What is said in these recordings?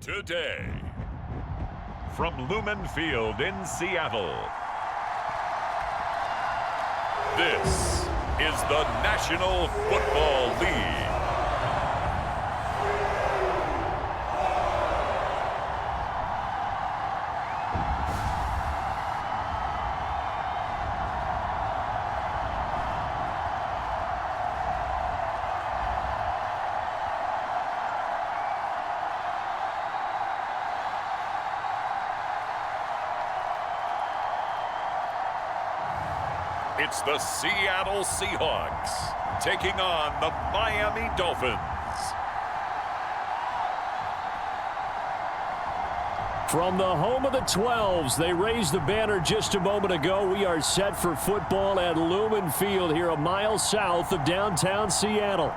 today. From Lumen Field in Seattle, this is the National Football League. It's the Seattle Seahawks taking on the Miami Dolphins. From the home of the 12s, they raised the banner just a moment ago. We are set for football at Lumen Field here a mile south of downtown Seattle.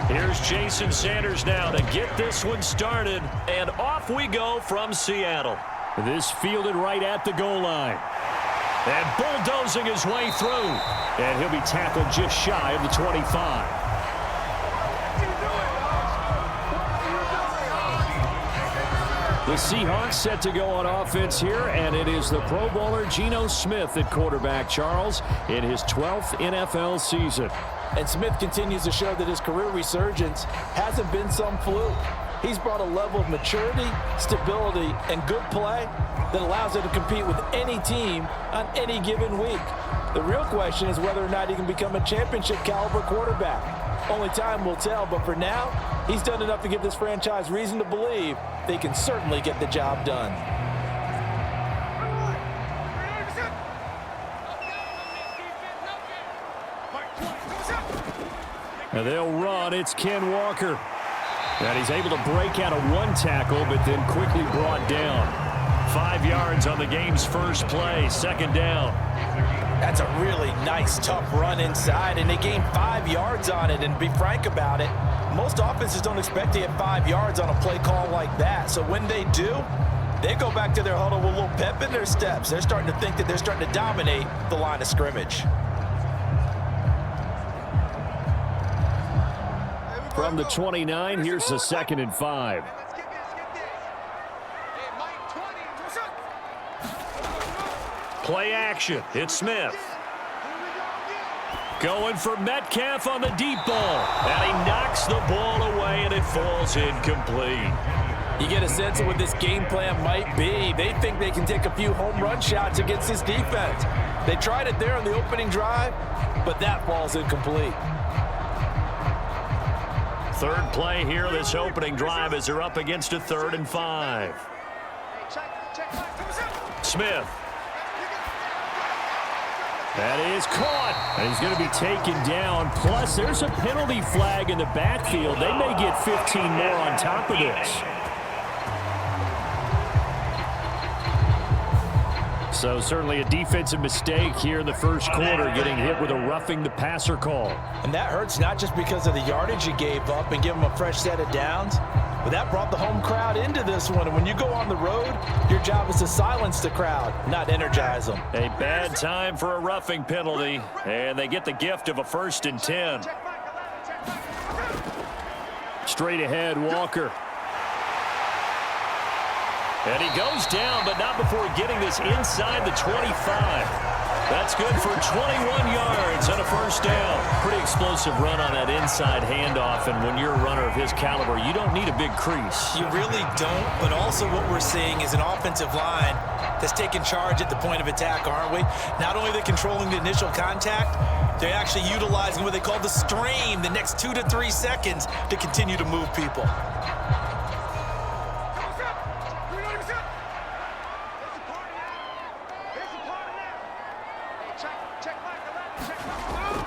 Here's Jason Sanders now to get this one started, and off we go from Seattle. This fielded right at the goal line. And bulldozing his way through. And he'll be tackled just shy of the 25. The Seahawks set to go on offense here, and it is the Pro Bowler Geno Smith at quarterback, Charles, in his 12th NFL season. And Smith continues to show that his career resurgence hasn't been some fluke. He's brought a level of maturity, stability, and good play that allows him to compete with any team on any given week. The real question is whether or not he can become a championship-caliber quarterback. Only time will tell, but for now, he's done enough to give this franchise reason to believe they can certainly get the job done. Now they'll run. It's Ken Walker. And he's able to break out of one tackle, but then quickly brought down. 5 yards on the game's first play, second down. That's a really nice, tough run inside, and they gained 5 yards on it. And to be frank about it, most offenses don't expect to get 5 yards on a play call like that. So when they do, they go back to their huddle with a little pep in their steps. They're starting to think that they're starting to dominate the line of scrimmage. From the 29, here's the 2nd and 5. Play action. It's Smith. Going for Metcalf on the deep ball. And he knocks the ball away, and it falls incomplete. You get a sense of what this game plan might be. They think they can take a few home run shots against this defense. They tried it there on the opening drive, but that falls incomplete. Third play here, this opening drive, as they're up against a 3rd and 5. Smith. That is caught, and he's going to be taken down. Plus, there's a penalty flag in the backfield. They may get 15 more on top of this. So certainly a defensive mistake here in the first quarter, getting hit with a roughing the passer call. And that hurts not just because of the yardage you gave up and give them a fresh set of downs, but that brought the home crowd into this one. And when you go on the road, your job is to silence the crowd, not energize them. A bad time for a roughing penalty, and they get the gift of a 1st and 10. Straight ahead, Walker. And he goes down, but not before getting this inside the 25. That's good for 21 yards and a 1st down. Pretty explosive run on that inside handoff, and when you're a runner of his caliber, you don't need a big crease. You really don't, but also what we're seeing is an offensive line that's taking charge at the point of attack, aren't we? Not only are they controlling the initial contact, they're actually utilizing what they call the stream, the next 2 to 3 seconds, to continue to move people.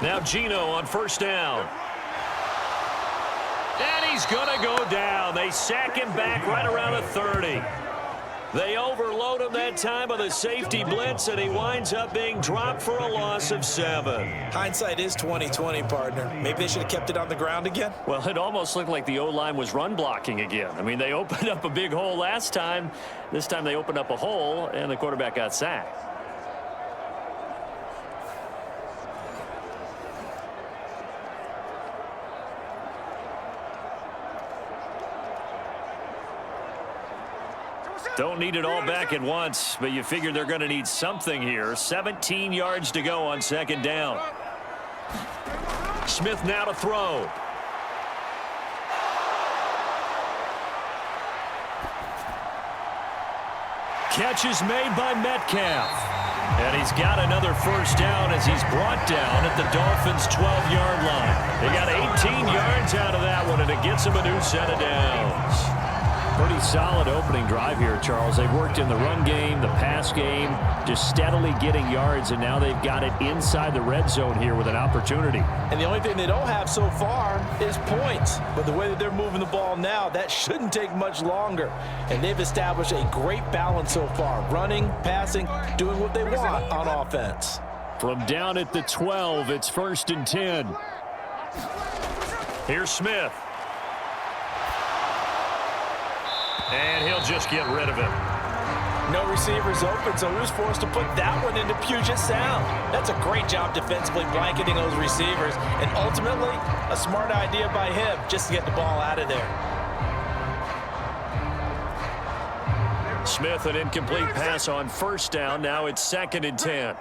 Now Geno on first down. And he's going to go down. They sack him back right around the 30. They overload him that time with a safety blitz, and he winds up being dropped for a loss of 7. Hindsight is 20/20, partner. Maybe they should have kept it on the ground again. Well, it almost looked like the O-line was run blocking again. I mean, they opened up a big hole last time. This time they opened up a hole, and the quarterback got sacked. Don't need it all back at once, but you figure they're going to need something here. 17 yards to go on second down. Smith now to throw. Catch is made by Metcalf. And he's got another first down as he's brought down at the Dolphins' 12-yard line. They got 18 yards out of that one, and it gets him a new set of downs. Pretty solid opening drive here, Charles. They've worked in the run game, the pass game, just steadily getting yards, and now they've got it inside the red zone here with an opportunity. And the only thing they don't have so far is points. But the way that they're moving the ball now, that shouldn't take much longer. And they've established a great balance so far. Running, passing, doing what they want on offense. From down at the 12, it's 1st and 10. Here's Smith. And he'll just get rid of it. No receivers open, so he was forced to put that one into Puget Sound. That's a great job defensively blanketing those receivers. And ultimately, a smart idea by him just to get the ball out of there. Smith, an incomplete pass on first down. Now it's 2nd and 10.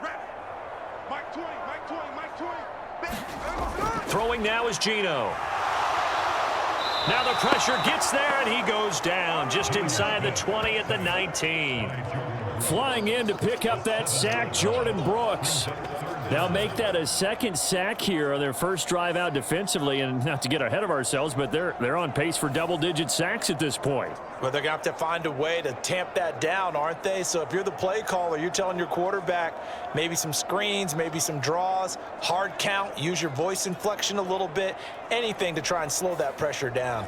Throwing now is Geno. Now the pressure gets there, and he goes down just inside the 20 at the 19. Flying in to pick up that sack, Jordan Brooks. They'll make that a second sack here on their first drive out defensively, and not to get ahead of ourselves, but they're on pace for double-digit sacks at this point. Well, they're going to have to find a way to tamp that down, aren't they? So if you're the play caller, you're telling your quarterback maybe some screens, maybe some draws, hard count, use your voice inflection a little bit, anything to try and slow that pressure down.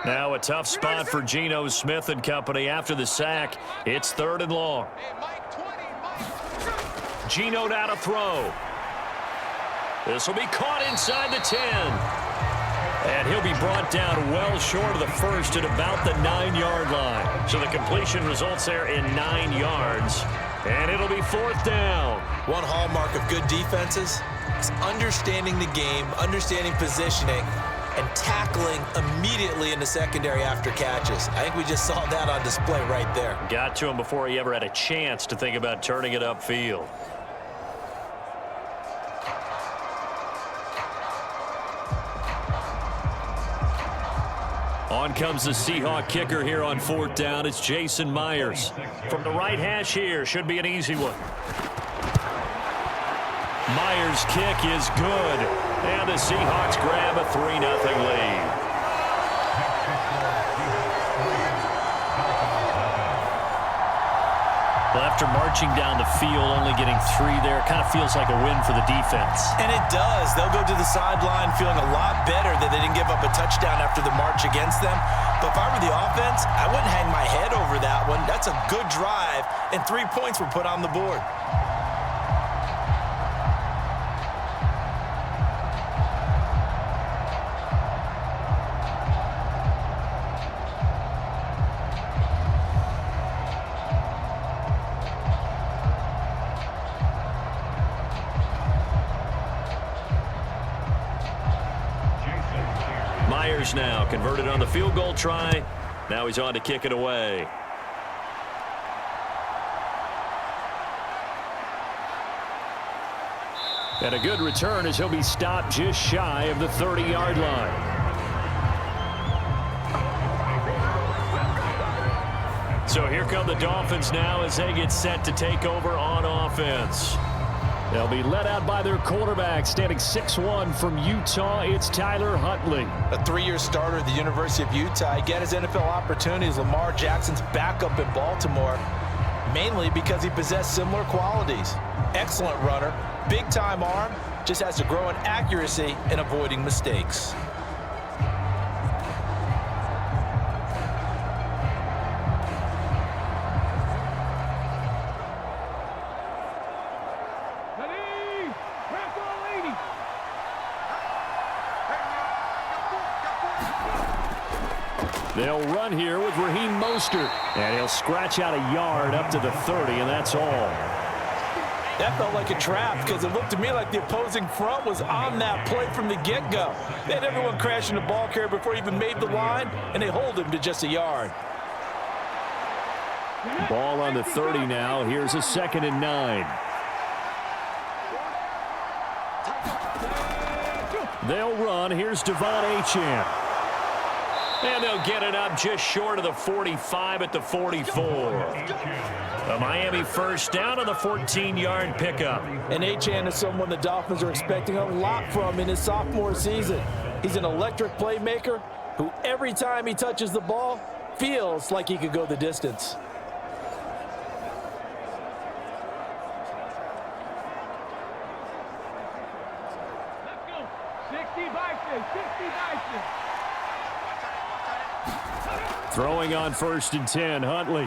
Now a tough spot for Geno Smith and company after the sack. It's 3rd and long. Geno now to throw. This will be caught inside the 10. And he'll be brought down well short of the first at about the 9-yard line. So the completion results there in 9 yards. And it'll be 4th down. One hallmark of good defenses is understanding the game, understanding positioning, and tackling immediately in the secondary after catches. I think we just saw that on display right there. Got to him before he ever had a chance to think about turning it upfield. On comes the Seahawk kicker here on 4th down. It's Jason Myers. From the right hash here, should be an easy one. Myers' kick is good. And the Seahawks grab a 3-0 lead. Well, after marching down the field, only getting 3 there, it kind of feels like a win for the defense. And it does. They'll go to the sideline feeling a lot better that they didn't give up a touchdown after the march against them. But if I were the offense, I wouldn't hang my head over that one. That's a good drive, and 3 points were put on the board. Myers now converted on the field goal try. Now he's on to kick it away. And a good return as he'll be stopped just shy of the 30-yard line. So here come the Dolphins now as they get set to take over on offense. They'll be led out by their quarterback, standing 6'1" from Utah. It's Tyler Huntley. A 3-year starter at the University of Utah. He got his NFL opportunity as Lamar Jackson's backup in Baltimore, mainly because he possessed similar qualities. Excellent runner, big-time arm, just has to grow in accuracy and avoiding mistakes. They'll run here with Raheem Mostert, and he'll scratch out a yard up to the 30, and that's all. That felt like a trap because it looked to me like the opposing front was on that play from the get-go. They had everyone crashing the ball carrier before he even made the line, and they hold him to just a yard. Ball on the 30 now. Here's a 2nd and 9. They'll run. Here's Devon Achane. And they'll get it up just short of the 45 at the 44. A Miami first down on the 14-yard pickup. And Achane is someone the Dolphins are expecting a lot from in his sophomore season. He's an electric playmaker who every time he touches the ball feels like he could go the distance. Let's go. 60 Bison, 60 Bison. Throwing on 1st and 10, Huntley.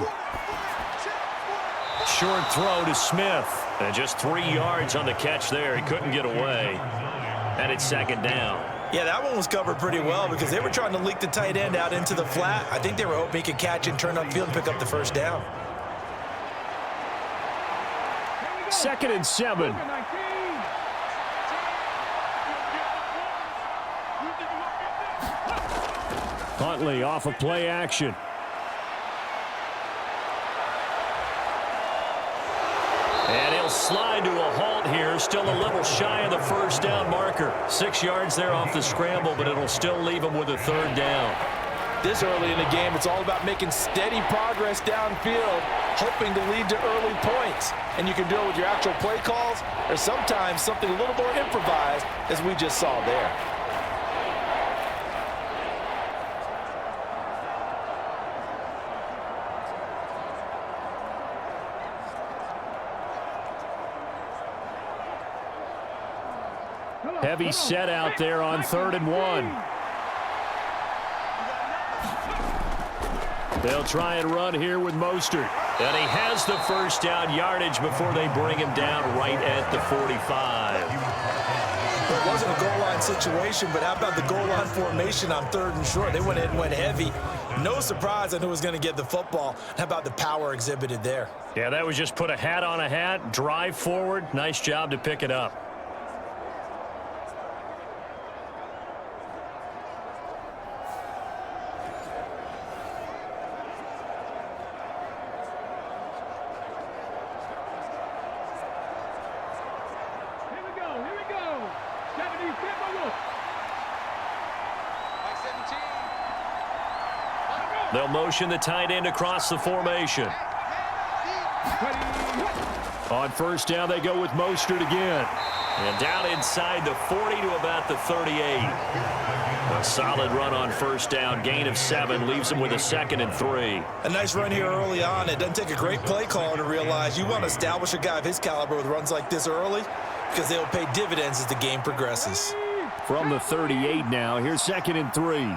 Short throw to Smith. And just 3 yards on the catch there. He couldn't get away. And it's 2nd down. Yeah, that one was covered pretty well because they were trying to leak the tight end out into the flat. I think they were hoping he could catch and turn upfield and pick up the 1st down. 2nd and 7. Huntley off of play action. And he'll slide to a halt here. Still a little shy of the 1st down marker. 6 yards there off the scramble, but it'll still leave him with a 3rd down. This early in the game, it's all about making steady progress downfield, hoping to lead to early points. And you can do it with your actual play calls or sometimes something a little more improvised, as we just saw there. Heavy set out there on 3rd and 1. They'll try and run here with Mostert. And he has the 1st down yardage before they bring him down right at the 45. It wasn't a goal line situation, but how about the goal line formation on 3rd and short? They went in and went heavy. No surprise on who was going to get the football. How about the power exhibited there? Yeah, that was just put a hat on a hat, drive forward. Nice job to pick it up. They'll motion the tight end across the formation. On 1st down, they go with Mostert again. And down inside the 40 to about the 38. A solid run on 1st down. Gain of 7 leaves them with a 2nd and 3. A nice run here early on. It doesn't take a great play caller to realize you want to establish a guy of his caliber with runs like this early because they'll pay dividends as the game progresses. From the 38 now, here's 2nd and 3.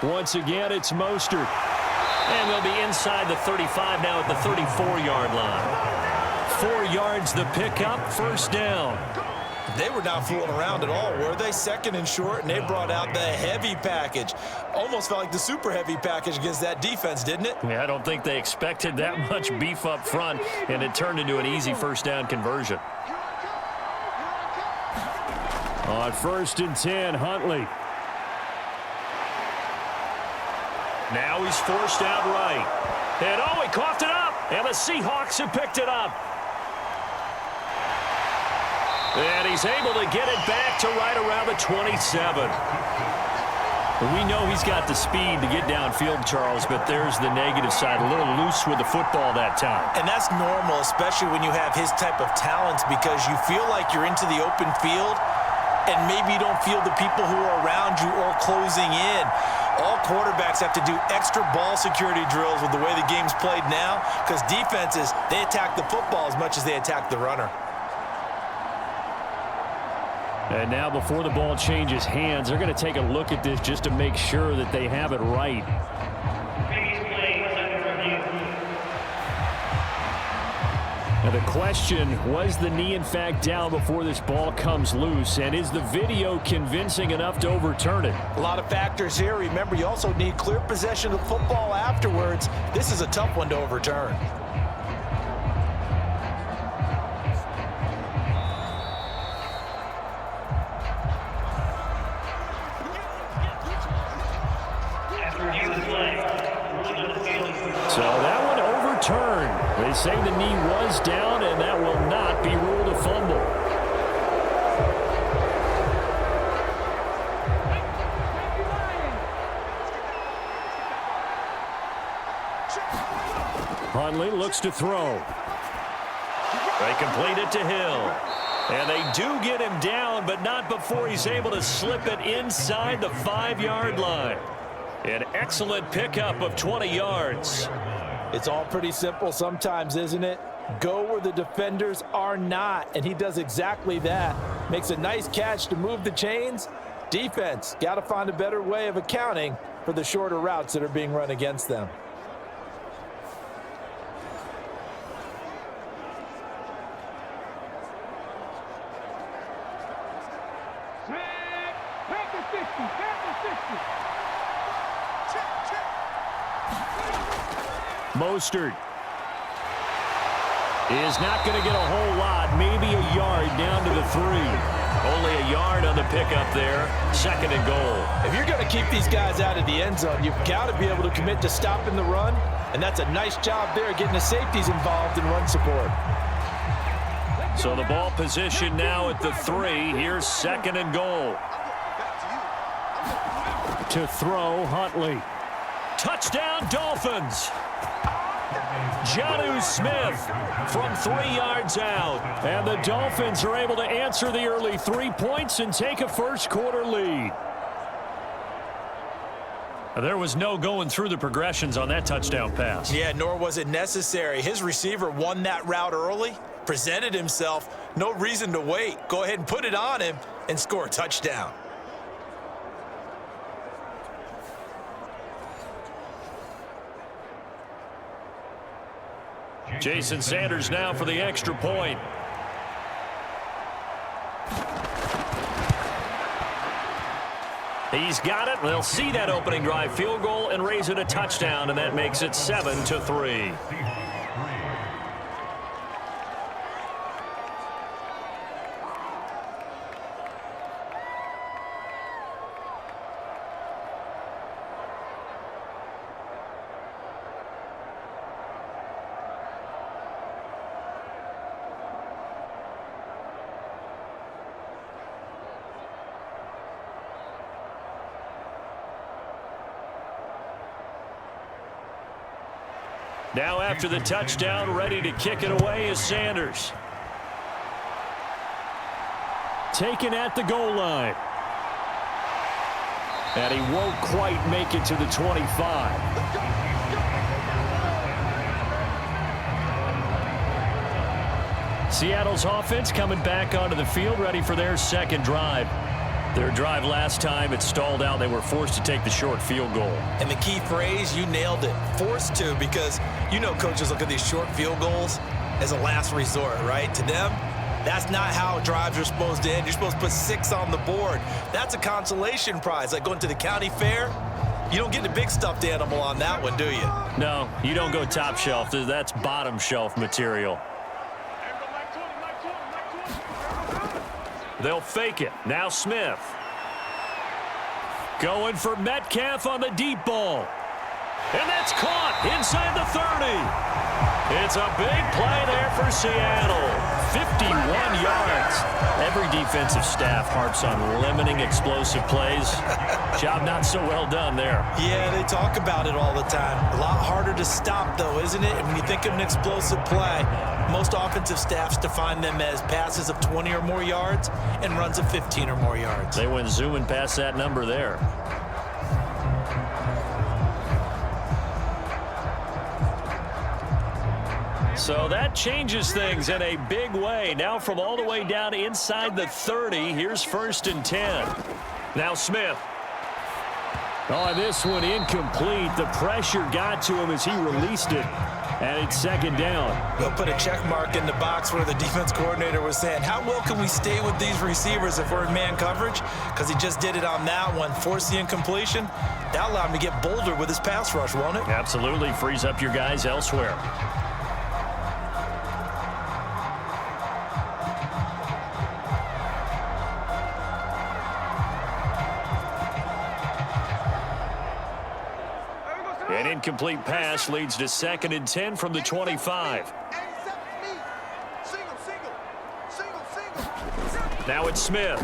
Once again, it's Mostert. And they'll be inside the 35 now at the 34-yard line. 4 yards the pickup, 1st down. They were not fooling around at all, were they? 2nd and short, and they brought out the heavy package. Almost felt like the super heavy package against that defense, didn't it? Yeah, I don't think they expected that much beef up front, and it turned into an easy 1st down conversion. On 1st and 10, Huntley. Now he's forced out right. And oh, he coughed it up. And the Seahawks have picked it up. And he's able to get it back to right around the 27. We know he's got the speed to get downfield, Charles, but there's the negative side. A little loose with the football that time. And that's normal, especially when you have his type of talents, because you feel like you're into the open field and maybe you don't feel the people who are around you or closing in. All quarterbacks have to do extra ball security drills with the way the game's played now, because defenses, they attack the football as much as they attack the runner. And now before the ball changes hands, they're going to take a look at this just to make sure that they have it right. Now the question, was the knee in fact down before this ball comes loose? And is the video convincing enough to overturn it? A lot of factors here. Remember, you also need clear possession of football afterwards. This is a tough one to overturn. So that one overturned. They say the knee was down, and that will not be ruled a fumble. Huntley looks to throw. They complete it to Hill. And they do get him down, but not before he's able to slip it inside the 5-yard line. An excellent pickup of 20 yards. It's all pretty simple sometimes, isn't it? Go where the defenders are not, and he does exactly that. Makes a nice catch to move the chains. Defense, got to find a better way of accounting for the shorter routes that are being run against them. Mostert is not going to get a whole lot, maybe a yard down to the 3. Only a yard on the pickup there, 2nd and goal. If you're going to keep these guys out of the end zone, you've got to be able to commit to stopping the run, and that's a nice job there getting the safeties involved in run support. So the ball position now at the 3. Here's 2nd and goal. To throw, Huntley. Touchdown, Dolphins. Jonnu Smith from 3 yards out. And the Dolphins are able to answer the early 3 points and take a first-quarter lead. There was no going through the progressions on that touchdown pass. Yeah, nor was it necessary. His receiver won that route early, presented himself, no reason to wait. Go ahead and put it on him and score a touchdown. Jason Sanders now for the extra point. He's got it. They'll see that opening drive field goal and raise it a touchdown, and that makes it 7-3. Now after the touchdown, ready to kick it away is Sanders. Taken at the goal line. And he won't quite make it to the 25. Seattle's offense coming back onto the field, ready for their second drive. Their drive last time, it stalled out. They were forced to take the short field goal. And the key phrase, you nailed it, forced to, because you know coaches look at these short field goals as a last resort, right? To them, that's not how drives are supposed to end. You're supposed to put 6 on the board. That's a consolation prize, like going to the county fair. You don't get the big stuffed animal on that one, do you? No, you don't go top shelf. That's bottom shelf material. They'll fake it. Now Smith. Going for Metcalf on the deep ball. And that's caught inside the 30. It's a big play there for Seattle. 51 yards. Every defensive staff harps on limiting explosive plays. Job not so well done there. Yeah, they talk about it all the time. A lot harder to stop, though, isn't it? And when you think of an explosive play, most offensive staffs define them as passes of 20 or more yards and runs of 15 or more yards. They went zooming past that number there. So that changes things in a big way. Now from all the way down inside the 30, here's 1st and 10. Now Smith. Oh, this one incomplete. The pressure got to him as he released it. And it's 2nd down. They'll put a check mark in the box where the defense coordinator was saying, how well can we stay with these receivers if we're in man coverage? Because he just did it on that one, forced the incompletion. That allowed him to get bolder with his pass rush, won't it? Absolutely. Frees up your guys elsewhere. An incomplete pass leads to 2nd and 10 from the 25. Now it's Smith.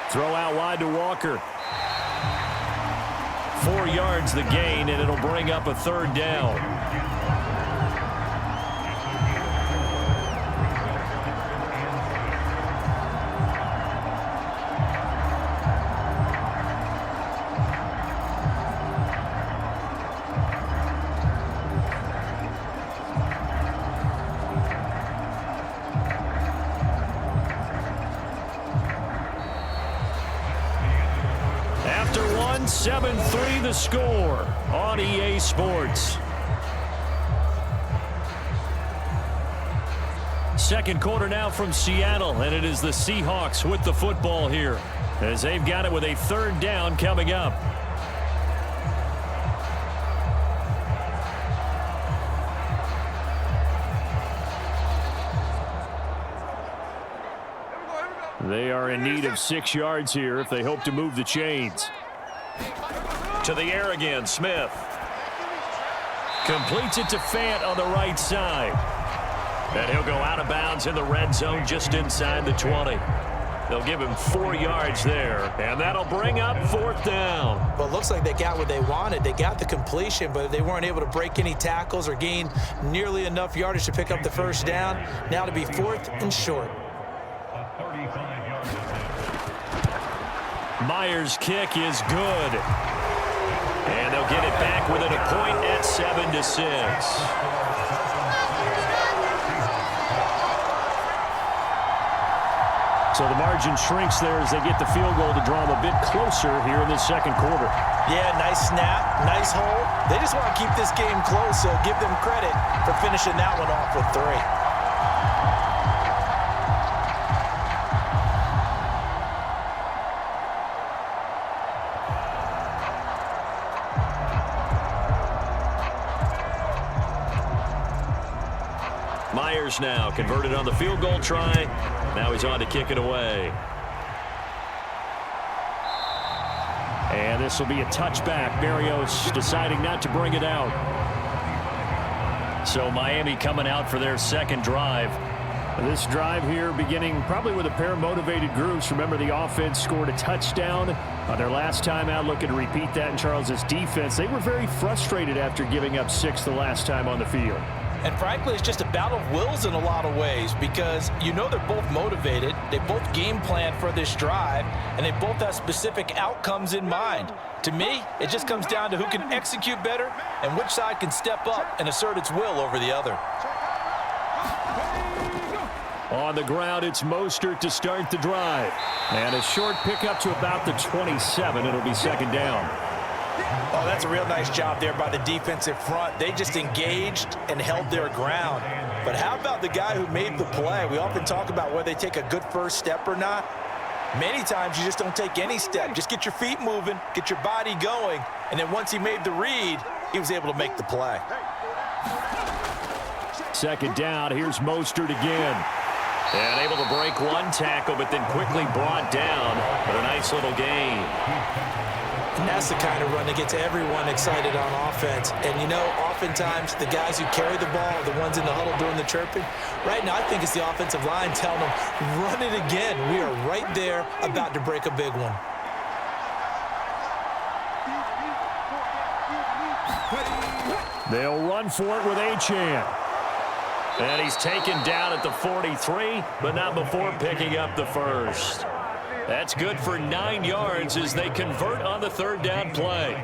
Throw out wide to Walker. 4 yards the gain, and it'll bring up a 3rd down. After 7-3 the score on EA Sports. Second quarter now from Seattle, and it is the Seahawks with the football here as they've got it with a 3rd down coming up. They are in need of 6 yards here if they hope to move the chains. To the air again, Smith. Completes it to Fant on the right side. And he'll go out of bounds in the red zone just inside the 20. They'll give him 4 yards there, and that'll bring up 4th down. Well, it looks like they got what they wanted. They got the completion, but they weren't able to break any tackles or gain nearly enough yardage to pick up the 1st down. Now to be 4th and short. Myers' kick is good. And they'll get it back within a point at 7-6. So the margin shrinks there as they get the field goal to draw them a bit closer here in the 2nd quarter. Yeah, nice snap, nice hold. They just want to keep this game close, so give them credit for finishing that one off with 3. Myers now converted on the field goal try. Now he's on to kick it away. And this will be a touchback. Berrios deciding not to bring it out. So Miami coming out for their 2nd drive. This drive here beginning probably with a pair of motivated groups. Remember, the offense scored a touchdown on their last time out. Looking to repeat that in Charles's defense. They were very frustrated after giving up 6 the last time on the field. And frankly, it's just a battle of wills in a lot of ways because you know they're both motivated. They both game plan for this drive, and they both have specific outcomes in mind. To me, it just comes down to who can execute better and which side can step up and assert its will over the other. On the ground, it's Mostert to start the drive. And a short pickup to about the 27. It'll be 2nd down. Oh, that's a real nice job there by the defensive front. They just engaged and held their ground. But how about the guy who made the play? We often talk about whether they take a good first step or not. Many times you just don't take any step. Just get your feet moving, get your body going, and then once he made the read, he was able to make the play. 2nd down, here's Mostert again. And able to break one tackle, but then quickly brought down. But a nice little gain. And that's the kind of run that gets everyone excited on offense. And, you know, oftentimes the guys who carry the ball are the ones in the huddle doing the chirping. Right now, I think it's the offensive line telling them, run it again. We are right there about to break a big one. They'll run for it with Achane. And he's taken down at the 43, but not before picking up the first. That's good for 9 yards as they convert on the third down play.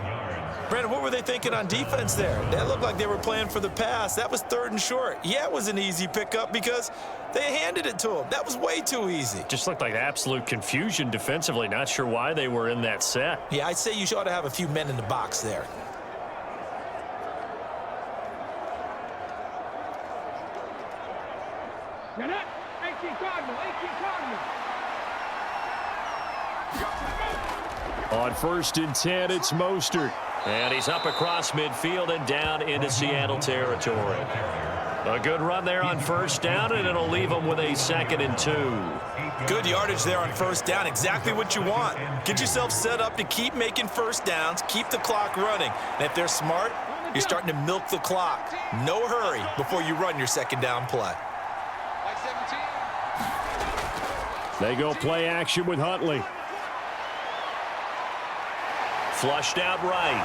Brandon, what were they thinking on defense there? That looked like they were playing for the pass. That was 3rd and short. Yeah, it was an easy pickup because they handed it to him. That was way too easy. Just looked like absolute confusion defensively. Not sure why they were in that set. Yeah, I'd say you ought to have a few men in the box there. Get up. 18 Cardinal. 18 Cardinal. On 1st and 10, it's Mostert. And he's up across midfield and down into Seattle territory. A good run there on 1st down, and it'll leave them with a 2nd and 2. Good yardage there on 1st down. Exactly what you want. Get yourself set up to keep making 1st downs, keep the clock running. And if they're smart, you're starting to milk the clock. No hurry before you run your 2nd down play. They go play action with Huntley. Flushed out right.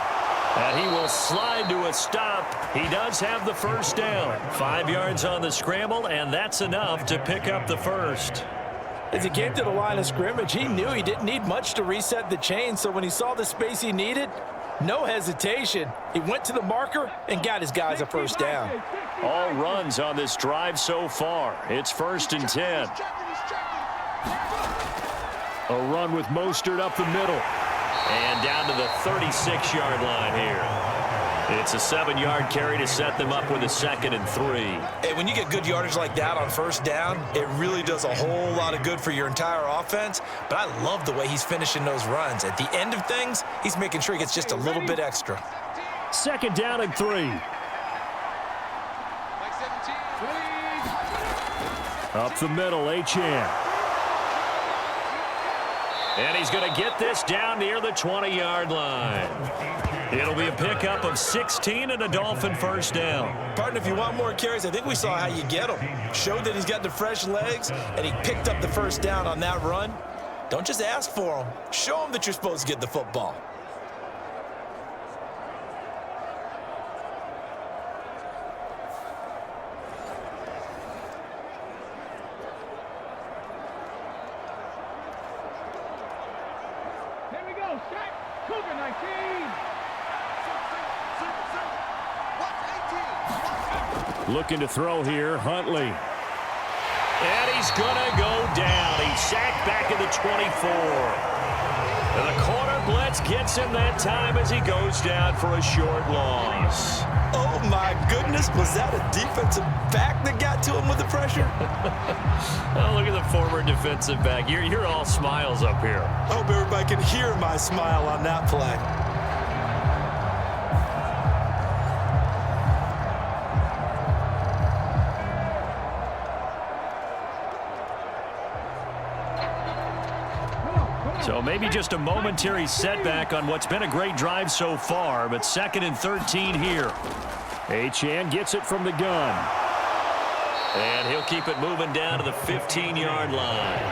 And he will slide to a stop. He does have the 1st down. 5 yards on the scramble, and that's enough to pick up the first. As he came to the line of scrimmage, he knew he didn't need much to reset the chain, so when he saw the space he needed, no hesitation. He went to the marker and got his guys a 1st down. All runs on this drive so far. It's 1st and 10. A run with Mostert up the middle. And down to the 36-yard line here. It's a 7-yard carry to set them up with a 2nd and 3. Hey, when you get good yardage like that on 1st down, it really does a whole lot of good for your entire offense. But I love the way he's finishing those runs. At the end of things, he's making sure he gets just a little bit extra. 2nd down and 3. Up the middle, Achane. And he's going to get this down near the 20-yard line. It'll be a pickup of 16 and a Dolphin 1st down. Partner, if you want more carries, I think we saw how you get them. Showed that he's got the fresh legs, and he picked up the 1st down on that run. Don't just ask for them. Show them that you're supposed to get the football. Looking to throw here, Huntley. And he's going to go down. He's sacked back at the 24. And the corner blitz gets him that time as he goes down for a short loss. Oh, my goodness. Was that a defensive back that got to him with the pressure? Oh, look at the former defensive back. You're all smiles up here. I hope everybody can hear my smile on that play. So maybe just a momentary setback on what's been a great drive so far, but 2nd and 13 here. Achane gets it from the gun. And he'll keep it moving down to the 15-yard line.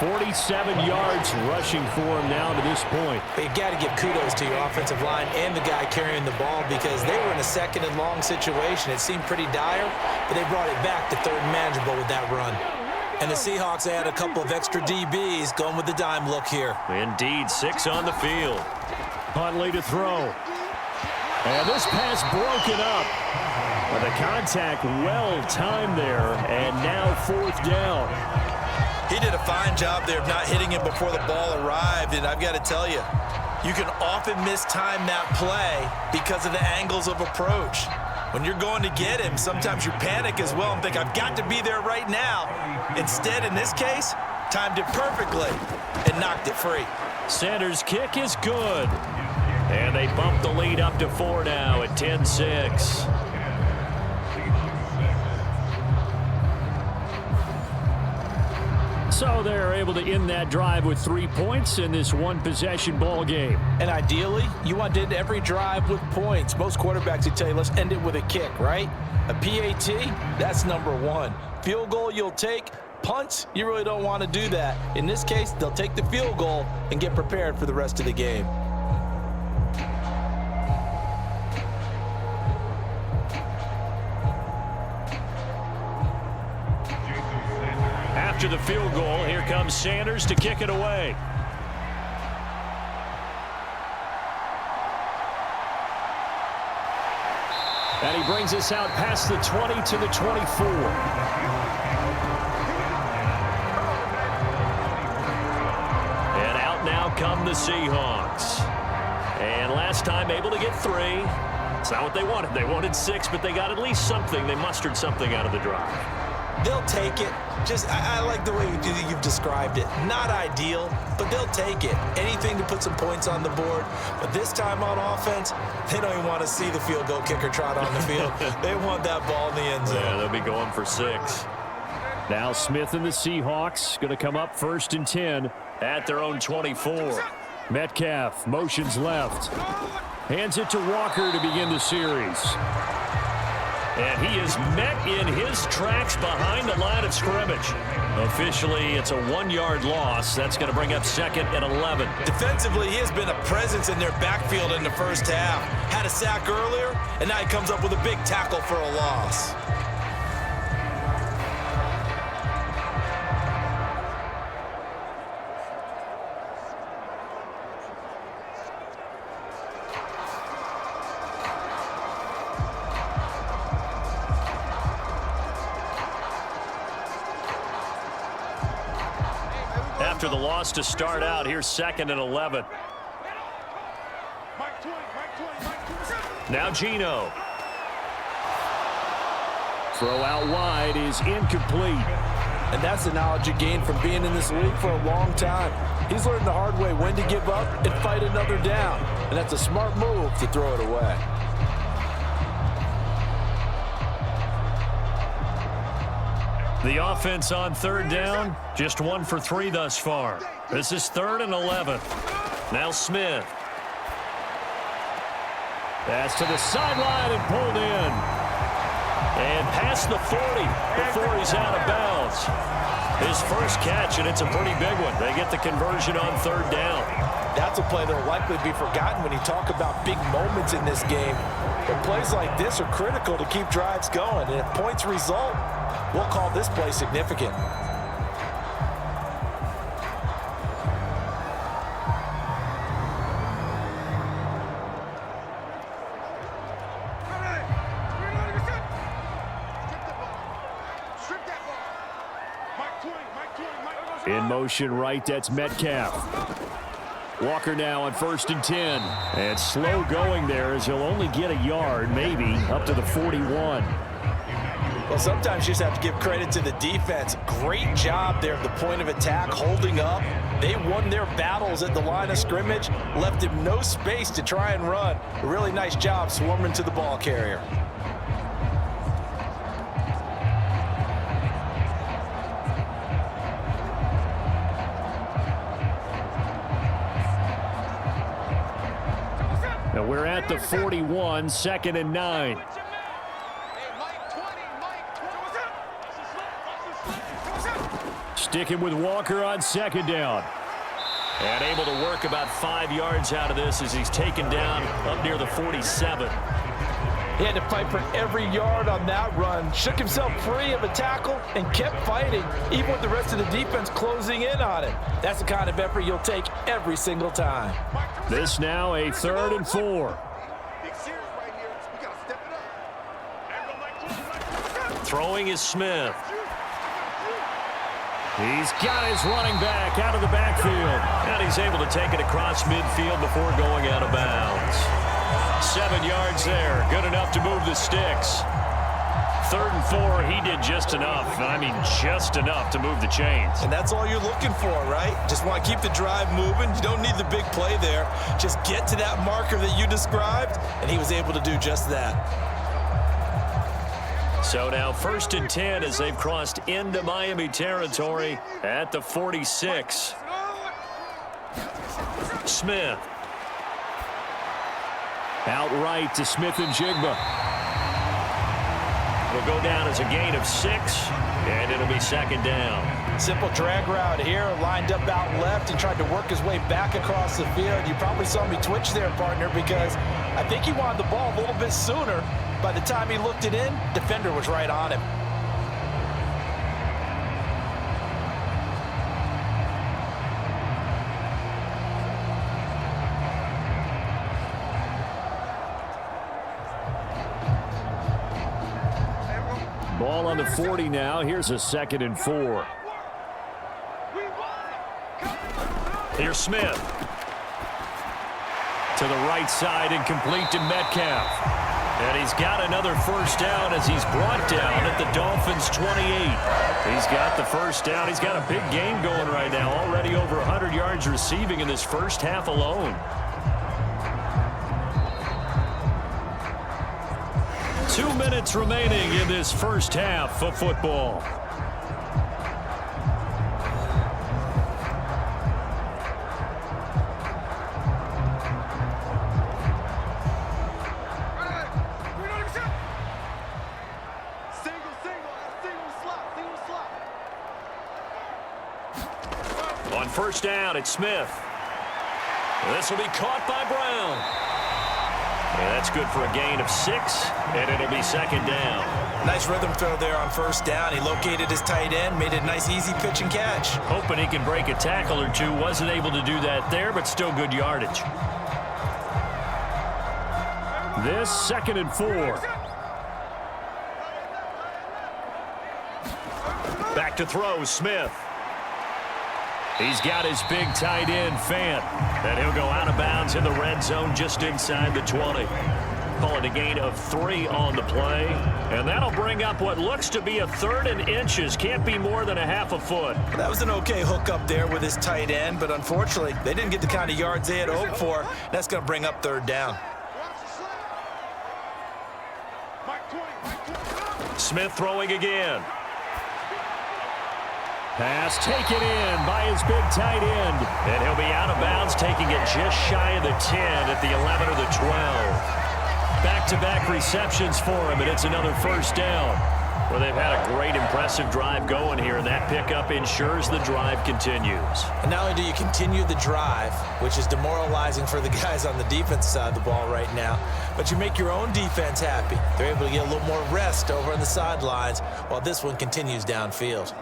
47 yards rushing for him now to this point. But you got to give kudos to your offensive line and the guy carrying the ball because they were in a 2nd and long situation. It seemed pretty dire, but they brought it back to 3rd and manageable with that run. And the Seahawks add a couple of extra DBs going with the dime look here. Indeed, 6 on the field. Huntley to throw. And this pass broken up. But the contact well timed there, and now 4th down. He did a fine job there of not hitting him before the ball arrived, and I've got to tell you, you can often mistime that play because of the angles of approach. When you're going to get him, sometimes you panic as well and think, I've got to be there right now. Instead, in this case, timed it perfectly and knocked it free. Sanders' kick is good. And they bump the lead up to 4 now at 10-6. So they're able to end that drive with 3 points in this one-possession ball game. And ideally, you want to end every drive with points. Most quarterbacks would tell you, let's end it with a kick, right? A PAT, that's number one. Field goal you'll take. Punts, you really don't want to do that. In this case, they'll take the field goal and get prepared for the rest of the game. After the field goal, here comes Sanders to kick it away. And he brings us out past the 20 to the 24. And out now come the Seahawks. And last time able to get 3. It's not what they wanted. They wanted 6, but they got at least something. They mustered something out of the drive. They'll take it. I like the way you've described it. Not ideal, but they'll take it. Anything to put some points on the board. But this time on offense, they don't even want to see the field goal kicker trot on the field. They want that ball in the end zone. Yeah, they'll be going for 6. Now Smith and the Seahawks going to come up 1st and 10 at their own 24. Metcalf motions left. Hands it to Walker to begin the series. And he is met in his tracks behind the line of scrimmage. Officially, it's a 1-yard loss. That's going to bring up 2nd and 11. Defensively, he has been a presence in their backfield in the first half. Had a sack earlier, and now he comes up with a big tackle for a loss. After the loss to start out, here's 2nd and 11. Now Geno. Throw out wide is incomplete. And that's the knowledge you gain from being in this league for a long time. He's learned the hard way when to give up and fight another down. And that's a smart move to throw it away. The offense on 3rd down, just 1 for 3 thus far. This is 3rd and 11. Now Smith. Pass to the sideline and pulled in. And past the 40 before he's out of bounds. His first catch, and it's a pretty big one. They get the conversion on 3rd down. That's a play that will likely be forgotten when you talk about big moments in this game. But plays like this are critical to keep drives going. And if points result, we'll call this play significant. In motion right, that's Metcalf. Walker now on 1st and 10. And slow going there as he'll only get a yard, maybe, up to the 41. Well, sometimes you just have to give credit to the defense. Great job there at the point of attack, holding up. They won their battles at the line of scrimmage, left him no space to try and run. A really nice job swarming to the ball carrier. Now we're at the 41, 2nd and 9. Sticking with Walker on 2nd down. And able to work about 5 yards out of this as he's taken down up near the 47. He had to fight for every yard on that run. Shook himself free of a tackle and kept fighting, even with the rest of the defense closing in on him. That's the kind of effort you'll take every single time. This now a 3rd and 4. Throwing is Smith. He's got his running back out of the backfield. And he's able to take it across midfield before going out of bounds. 7 yards there. Good enough to move the sticks. 3rd and 4, he did just enough. And I mean just enough to move the chains. And that's all you're looking for, right? Just want to keep the drive moving. You don't need the big play there. Just get to that marker that you described, and he was able to do just that. So now 1st and 10 as they've crossed into Miami territory at the 46. Smith. Outright to Smith and Jigba. Will go down as a gain of 6, and it'll be 2nd down. Simple drag route here, lined up out left and tried to work his way back across the field. You probably saw me twitch there, partner, because I think he wanted the ball a little bit sooner. By the time he looked it in, defender was right on him. Ball on the 40 now. Here's a 2nd and 4. Here's Smith. To the right side and complete to Metcalf. And he's got another 1st down as he's brought down at the Dolphins' 28. He's got the 1st down. He's got a big game going right now. Already over 100 yards receiving in this first half alone. 2 minutes remaining in this first half of football. On 1st down, it's Smith. This will be caught by Brown. And that's good for a gain of 6, and it'll be 2nd down. Nice rhythm throw there on 1st down. He located his tight end, made it a nice, easy pitch and catch. Hoping he can break a tackle or two. Wasn't able to do that there, but still good yardage. This 2nd and 4. Back to throw, Smith. He's got his big tight end, Fant. And he'll go out of bounds in the red zone just inside the 20. Call it a gain of 3 on the play. And that'll bring up what looks to be a 3rd and inches. Can't be more than a half a foot. That was an okay hook up there with his tight end, but unfortunately, they didn't get the kind of yards they had hoped for. That's going to bring up 3rd down. Smith throwing again. Pass taken in by his big tight end. And he'll be out of bounds, taking it just shy of the 10 at the 11 or the 12. Back-to-back receptions for him, and it's another 1st down. Well, they've had a great, impressive drive going here, and that pickup ensures the drive continues. And not only do you continue the drive, which is demoralizing for the guys on the defense side of the ball right now, but you make your own defense happy. They're able to get a little more rest over on the sidelines while this one continues downfield.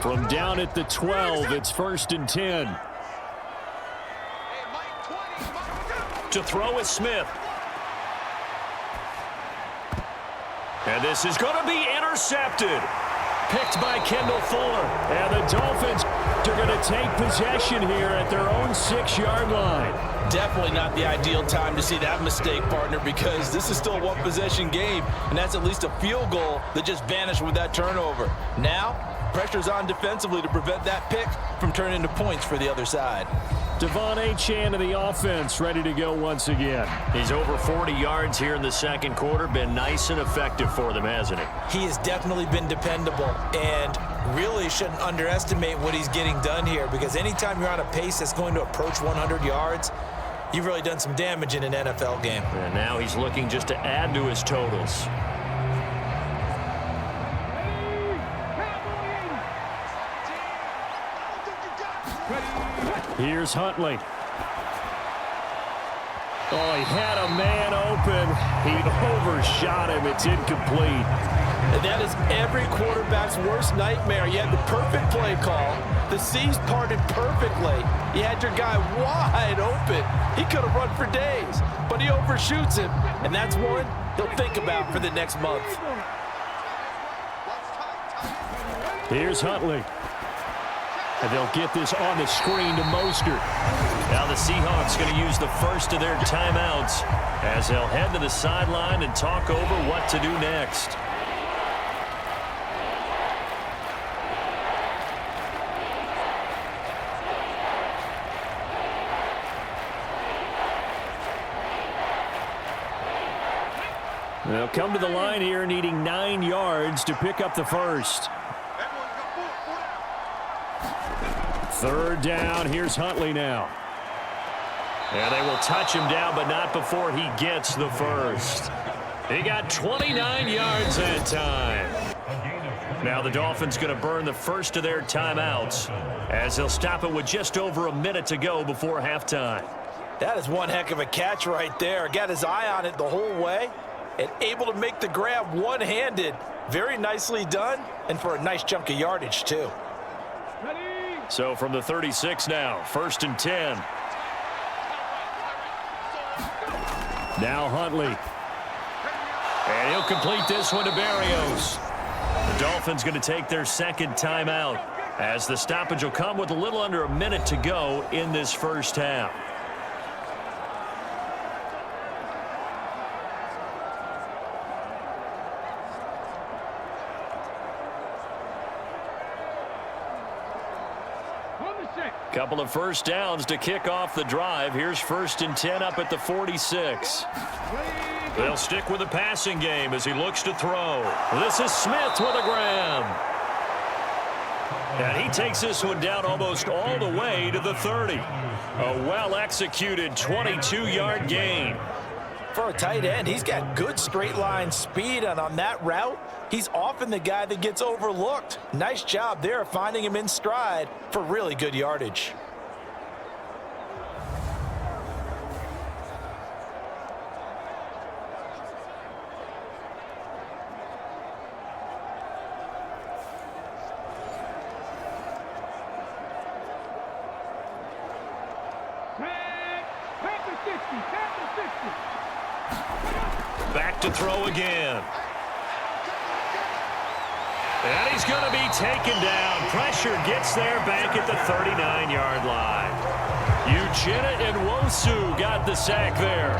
From down at the 12, it's 1st and 10. To throw is Smith. And this is going to be intercepted. Picked by Kendall Fuller. And the Dolphins are going to take possession here at their own 6-yard line. Definitely not the ideal time to see that mistake, partner, because this is still a one-possession game, and that's at least a field goal that just vanished with that turnover. Now, pressure's on defensively to prevent that pick from turning into points for the other side. Devon Achane of the offense ready to go once again. He's over 40 yards here in the 2nd quarter. Been nice and effective for them, hasn't he? He has definitely been dependable, and really shouldn't underestimate what he's getting done here, because anytime you're on a pace that's going to approach 100 yards, you've really done some damage in an NFL game. And now he's looking just to add to his totals. Here's Huntley. Oh, he had a man open. He overshot him. It's incomplete. And that is every quarterback's worst nightmare. You had the perfect play call. The C's parted perfectly. You had your guy wide open. He could have run for days, but he overshoots him. And that's one he'll think about for the next month. Here's Huntley. And they'll get this on the screen to Mostert. Now the Seahawks going to use the first of their timeouts as they'll head to the sideline and talk over what to do next. They'll come to the line here needing 9 yards to pick up the first. Third down. Here's Huntley now. And they will touch him down, but not before he gets the first. He got 29 yards that time. Now the Dolphins going to burn the first of their timeouts as they'll stop it with just over a minute to go before halftime. That is one heck of a catch right there. Got his eye on it the whole way and able to make the grab one-handed. Very nicely done, and for a nice chunk of yardage, too. So from the 36 now, 1st and 10. Now Huntley. And he'll complete this one to Berrios. The Dolphins going to take their second timeout as the stoppage will come with a little under a minute to go in this first half. Couple of first downs to kick off the drive. Here's 1st and 10 up at the 46. They'll stick with the passing game as he looks to throw. This is Smith with a grab. And he takes this one down almost all the way to the 30. A well-executed 22-yard gain. For a tight end, he's got good straight-line speed, and on that route, he's often the guy that gets overlooked. Nice job there finding him in stride for really good yardage. Back to throw again. And he's going to be taken down. Pressure gets there back at the 39-yard line. Uchenna and Nwosu got the sack there.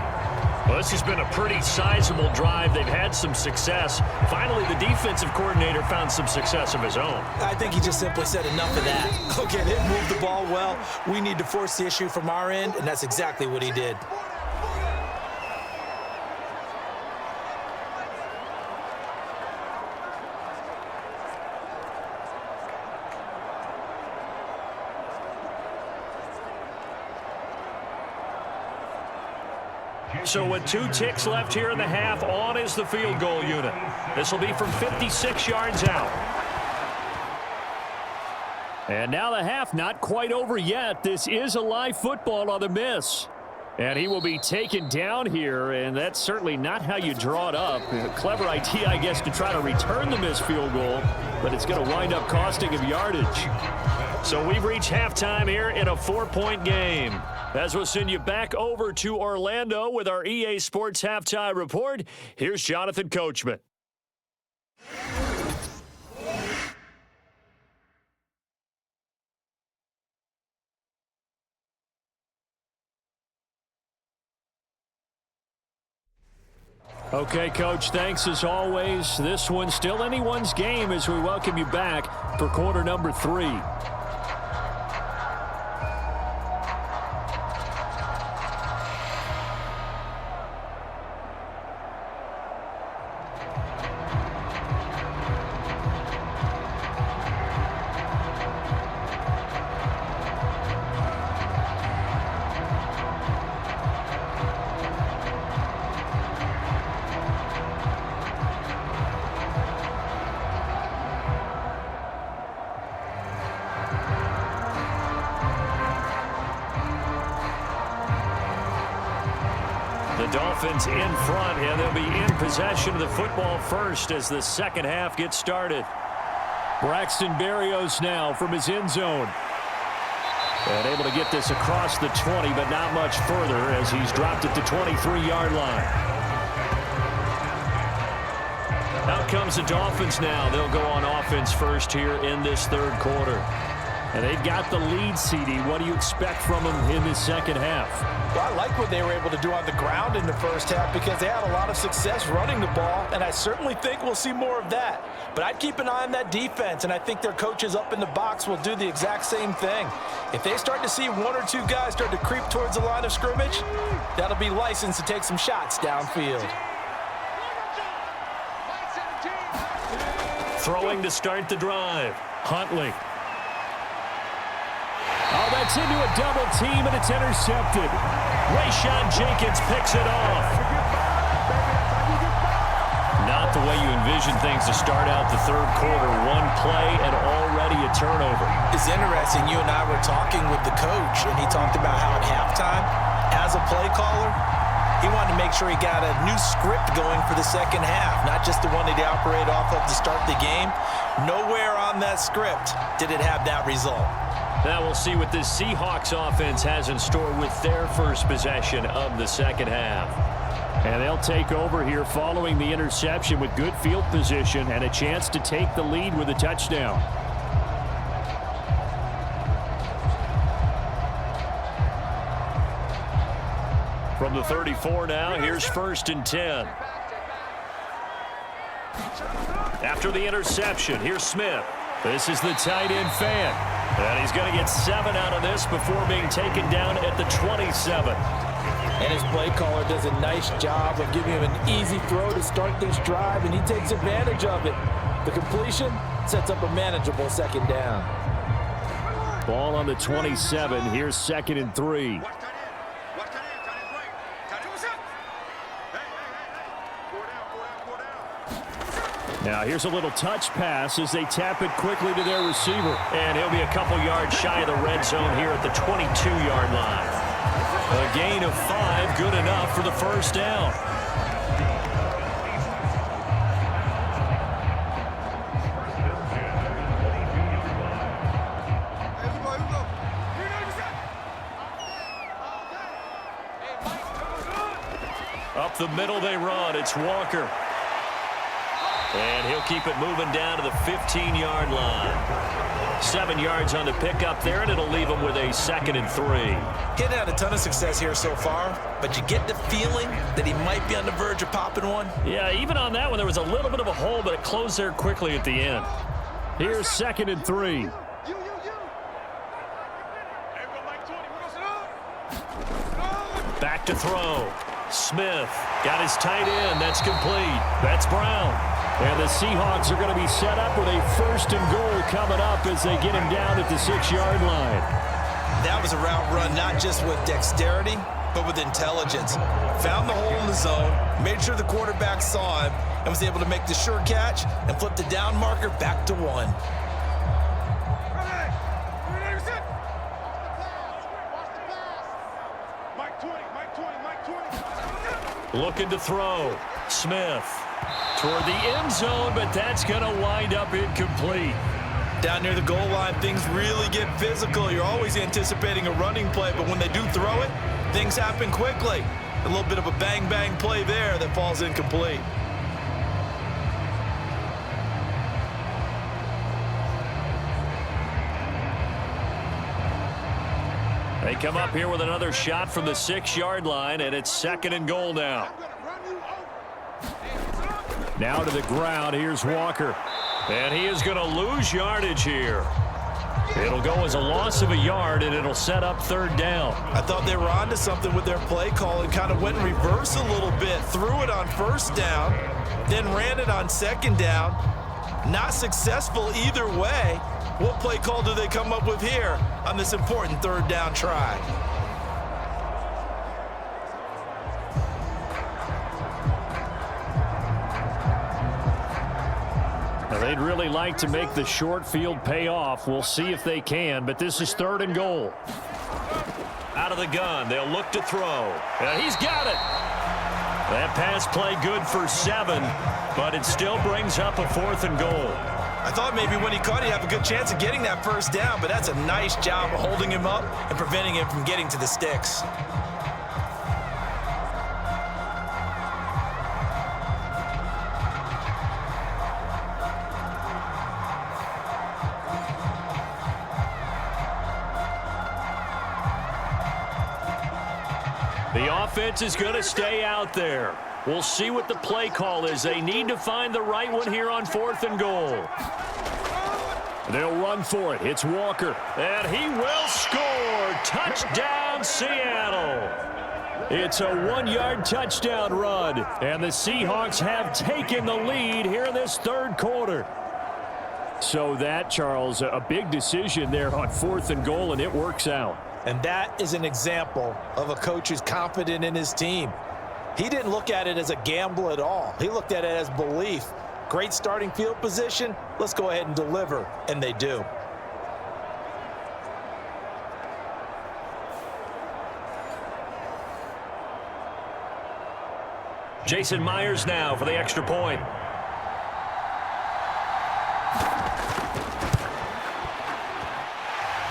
Well, this has been a pretty sizable drive. They've had some success. Finally, the defensive coordinator found some success of his own. I think he just simply said enough of that. Look at him, move the ball well. We need to force the issue from our end, and that's exactly what he did. So with 2 ticks left here in the half, on is the field goal unit. This will be from 56 yards out. And now the half not quite over yet. This is a live football on the miss. And he will be taken down here, and that's certainly not how you draw it up. A clever idea, I guess, to try to return the missed field goal, but it's going to wind up costing him yardage. So we've reached halftime here in a 4-point game. As we'll send you back over to Orlando with our EA Sports Halftime Report, here's Jonathan Coachman. Okay, Coach, thanks as always. This one's still anyone's game as we welcome you back for quarter number 3. Dolphins in front, and they'll be in possession of the football first as the second half gets started. Braxton Berrios now from his end zone. And able to get this across the 20, but not much further as he's dropped it to 23-yard line. Out comes the Dolphins now. They'll go on offense first here in this third quarter. And they've got the lead, CD. What do you expect from them in this second half? Well, I like what they were able to do on the ground in the first half because they had a lot of success running the ball, and I certainly think we'll see more of that. But I'd keep an eye on that defense, and I think their coaches up in the box will do the exact same thing. If they start to see 1 or 2 guys start to creep towards the line of scrimmage, that'll be licensed to take some shots downfield. throwing to start the drive. Huntley. Oh, that's into a double team, and it's intercepted. Rayshon Jenkins picks it off. Not the way you envision things to start out the third quarter. One play and already a turnover. It's interesting. You and I were talking with the coach, and he talked about how at halftime, as a play caller, he wanted to make sure he got a new script going for the second half, not just the one that he operated off of to start the game. Nowhere on that script did it have that result. Now we'll see what this Seahawks offense has in store with their first possession of the second half. And they'll take over here following the interception with good field position and a chance to take the lead with a touchdown. From the 34 now, here's 1st and 10. After the interception, here's Smith. This is the tight end fan. And he's going to get 7 out of this before being taken down at the 27. And his play caller does a nice job of giving him an easy throw to start this drive, and he takes advantage of it. The completion sets up a manageable second down. Ball on the 27. Here's 2nd and 3. Now here's a little touch pass as they tap it quickly to their receiver. And he'll be a couple yards shy of the red zone here at the 22-yard line. A gain of 5, good enough for the first down. Up the middle they run. It's Walker. And he'll keep it moving down to the 15-yard line. 7 yards on the pickup there, and it'll leave him with a 2nd and 3. Getting had a ton of success here so far, but you get the feeling that he might be on the verge of popping one. Yeah, even on that one, there was a little bit of a hole, but it closed there quickly at the end. Here's 2nd and 3. Back to throw. Smith got his tight end. That's complete. That's Brown. And the Seahawks are going to be set up with a 1st and goal coming up as they get him down at the 6-yard line. That was a route run not just with dexterity, but with intelligence. Found the hole in the zone, made sure the quarterback saw him, and was able to make the sure catch and flip the down marker back to 1. Looking to throw. Smith toward the end zone, but that's going to wind up incomplete. Down near the goal line, things really get physical. You're always anticipating a running play, but when they do throw it, things happen quickly. A little bit of a bang-bang play there that falls incomplete. They come up here with another shot from the 6-yard line, and it's 2nd and goal now. Now to the ground. Here's Walker. And he is going to lose yardage here. It'll go as a loss of a yard, and it'll set up 3rd down. I thought they were onto something with their play call and kind of went in reverse a little bit. Threw it on 1st down, then ran it on 2nd down. Not successful either way. What play call do they come up with here on this important 3rd down try? Now they'd really like to make the short field pay off. We'll see if they can, but this is 3rd and goal. Out of the gun, they'll look to throw. And he's got it. That pass play good for 7, but it still brings up a 4th and goal. I thought maybe when he caught it, he'd have a good chance of getting that 1st down, but that's a nice job of holding him up and preventing him from getting to the sticks. The offense is going to stay out there. We'll see what the play call is. They need to find the right one here on 4th and goal. They'll run for it. It's Walker. And he will score. Touchdown, Seattle. It's a 1-yard touchdown run. And the Seahawks have taken the lead here in this 3rd quarter. So that, Charles, a big decision there on 4th and goal, and it works out. And that is an example of a coach who's confident in his team. He didn't look at it as a gamble at all. He looked at it as belief. Great starting field position. Let's go ahead and deliver, and they do. Jason Myers now for the extra point.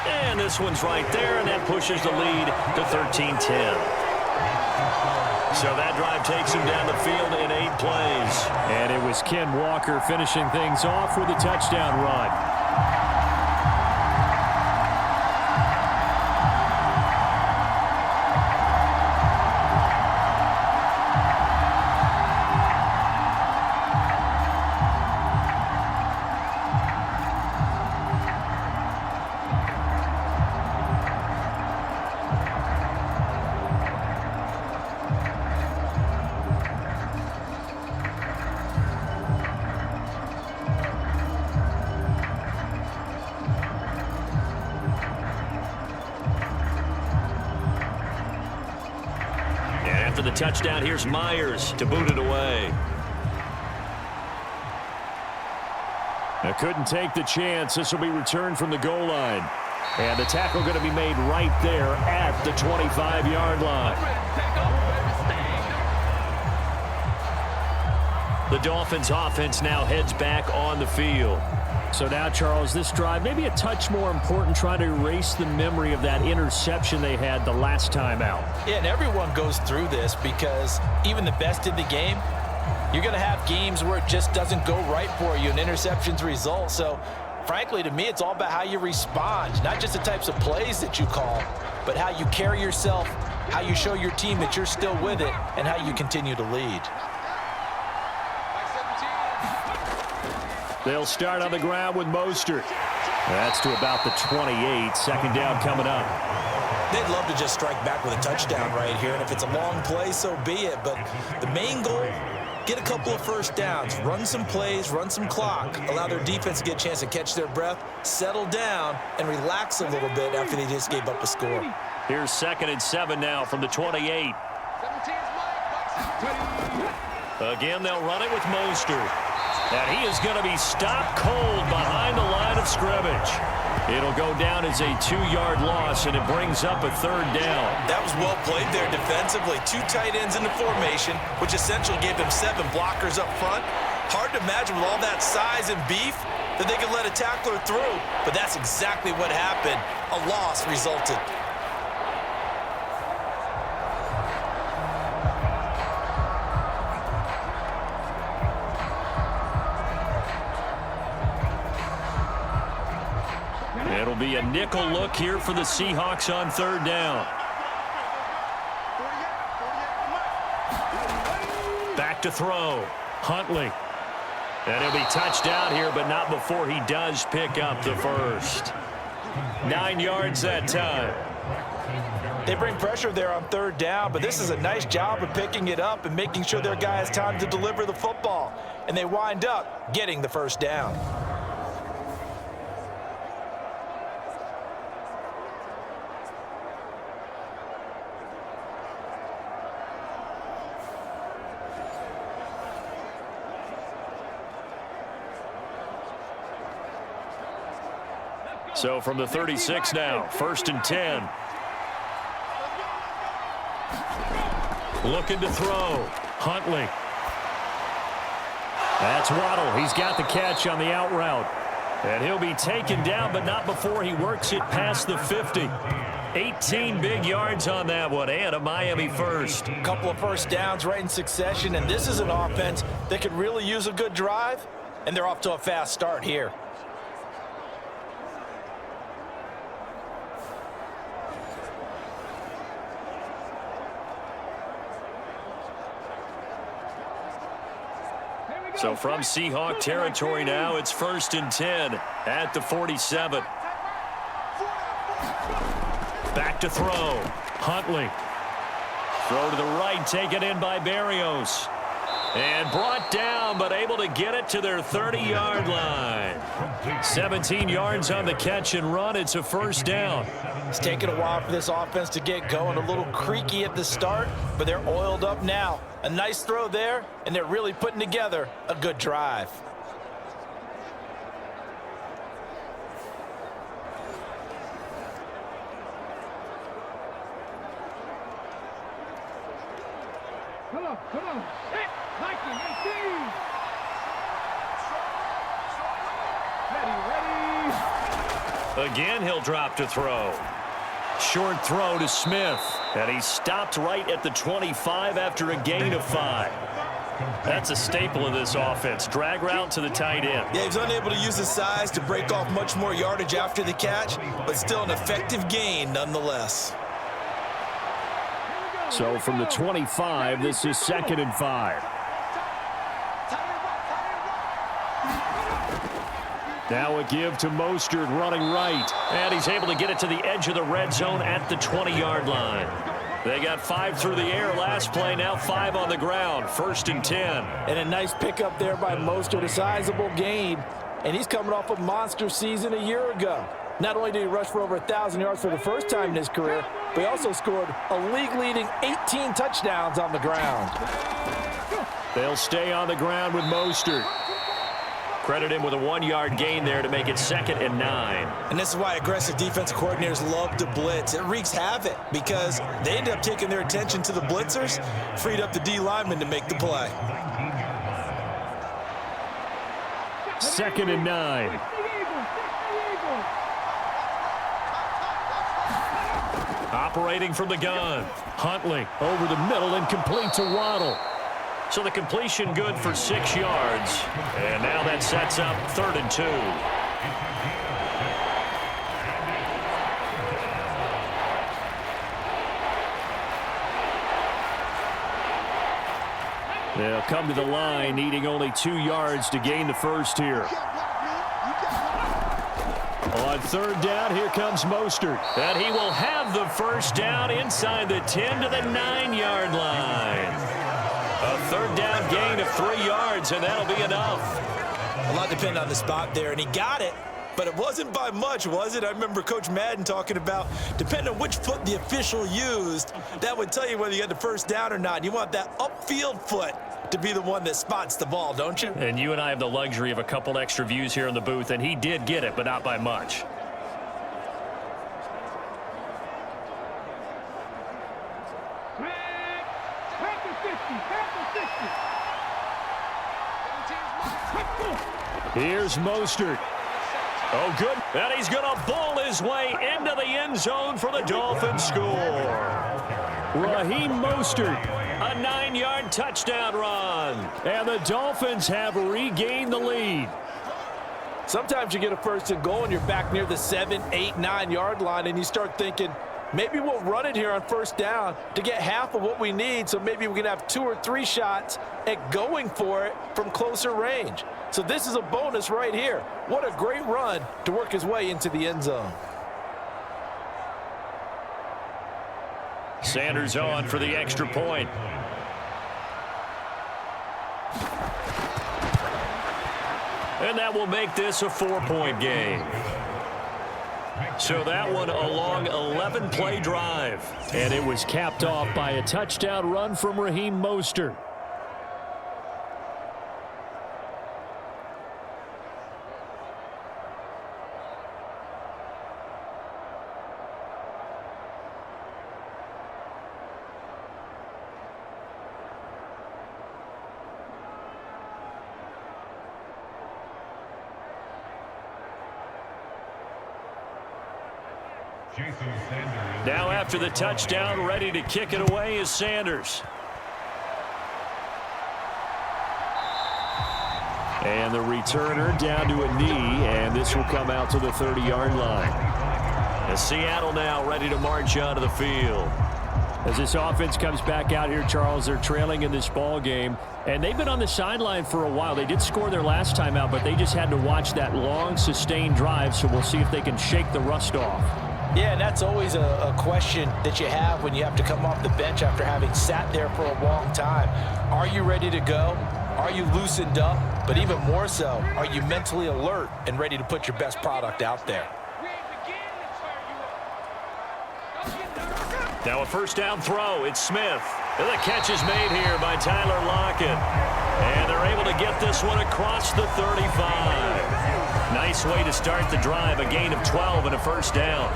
And this one's right there, and that pushes the lead to 13-10. So that drive takes him down the field in 8 plays. And it was Ken Walker finishing things off with a touchdown run. After the touchdown, here's Myers to boot it away. Couldn't take the chance. This will be returned from the goal line. And the tackle going to be made right there at the 25-yard line. The Dolphins offense now heads back on the field. So now, Charles, this drive maybe a touch more important, trying to erase the memory of that interception they had the last time out. Yeah, and everyone goes through this because even the best in the game, you're going to have games where it just doesn't go right for you and interceptions result. So, frankly, to me, it's all about how you respond, not just the types of plays that you call, but how you carry yourself, how you show your team that you're still with it, and how you continue to lead. They'll start on the ground with Mostert. That's to about the 28. Second down coming up. They'd love to just strike back with a touchdown right here, and if it's a long play, so be it. But the main goal, get a couple of first downs, run some plays, run some clock, allow their defense to get a chance to catch their breath, settle down, and relax a little bit after they just gave up a score. Here's 2nd and 7 now from the 28. Again, they'll run it with Mostert. And he is going to be stopped cold behind the line of scrimmage. It'll go down as a 2-yard loss, and it brings up a 3rd down. That was well played there defensively. 2 tight ends in the formation, which essentially gave them 7 blockers up front. Hard to imagine with all that size and beef that they could let a tackler through, but that's exactly what happened. A loss resulted. It'll be a nickel look here for the Seahawks on 3rd down. Back to throw. Huntley. And he'll be touched down here, but not before he does pick up the first. 9 yards that time. They bring pressure there on 3rd down, but this is a nice job of picking it up and making sure their guy has time to deliver the football. And they wind up getting the first down. So from the 36 now, 1st and 10. Looking to throw. Huntley. That's Waddle. He's got the catch on the out route. And he'll be taken down, but not before he works it past the 50. 18 big yards on that one, and a Miami first. A couple of first downs right in succession, and this is an offense that could really use a good drive, and they're off to a fast start here. So from Seahawk territory now, it's 1st and 10 at the 47. Back to throw. Huntley. Throw to the right, taken in by Berrios. And brought down, but able to get it to their 30-yard line. 17 yards on the catch and run. It's a first down. It's taken a while for this offense to get going. A little creaky at the start, but they're oiled up now. A nice throw there, and they're really putting together a good drive. Come on. Hit. 19, 18. Ready. Again, he'll drop to throw. Short throw to Smith. And he stopped right at the 25 after a gain of 5. That's a staple of this offense. Drag route to the tight end. Yeah, he's unable to use his size to break off much more yardage after the catch, but still an effective gain nonetheless. So from the 25, this is 2nd and 5. Now a give to Mostert running right. And he's able to get it to the edge of the red zone at the 20-yard line. They got 5 through the air last play, now 5 on the ground. 1st and 10. And a nice pickup there by Mostert, a sizable gain. And he's coming off a monster season a year ago. Not only did he rush for over 1,000 yards for the first time in his career, but he also scored a league-leading 18 touchdowns on the ground. They'll stay on the ground with Mostert. Credit him with a 1-yard gain there to make it 2nd and 9. And this is why aggressive defensive coordinators love to blitz. It wreaks havoc because they end up taking their attention to the blitzers, freed up the D lineman to make the play. 2nd and 9. Operating from the gun. Huntley over the middle and complete to Waddle. So the completion good for 6 yards. And now that sets up 3rd and 2. They'll come to the line, needing only 2 yards to gain the first here. On 3rd down, here comes Mostert. And he will have the first down inside the 10 to the 9-yard line. A 3rd down gain of 3 yards, and that'll be enough. A lot depended on the spot there, and he got it. But it wasn't by much, was it? I remember Coach Madden talking about, depending on which foot the official used, that would tell you whether you had the first down or not. You want that upfield foot to be the one that spots the ball, don't you? And you and I have the luxury of a couple extra views here in the booth, and he did get it, but not by much. Here's Mostert. Oh, good. And he's going to bowl his way into the end zone for the Dolphins score. Raheem Mostert, a 9-yard touchdown run. And the Dolphins have regained the lead. Sometimes you get a 1st and goal and you're back near the 7, 8, 9-yard line, and you start thinking, maybe we'll run it here on 1st down to get half of what we need, so maybe we can have 2 or 3 shots at going for it from closer range. So this is a bonus right here. What a great run to work his way into the end zone. Sanders on for the extra point. And that will make this a 4-point game. So that one a long 11-play drive. And it was capped off by a touchdown run from Raheem Mostert. Now after the touchdown, ready to kick it away is Sanders. And the returner down to a knee, and this will come out to the 30-yard line. And Seattle now ready to march onto the field. As this offense comes back out here, Charles, they're trailing in this ball game, and they've been on the sideline for a while. They did score their last time out, but they just had to watch that long, sustained drive, so we'll see if they can shake the rust off. Yeah, and that's always a question that you have when you have to come off the bench after having sat there for a long time. Are you ready to go? Are you loosened up? But even more so, are you mentally alert and ready to put your best product out there? Now a first down throw. It's Smith. And the catch is made here by Tyler Lockett. And they're able to get this one across the 35. Nice way to start the drive. A gain of 12 and a first down.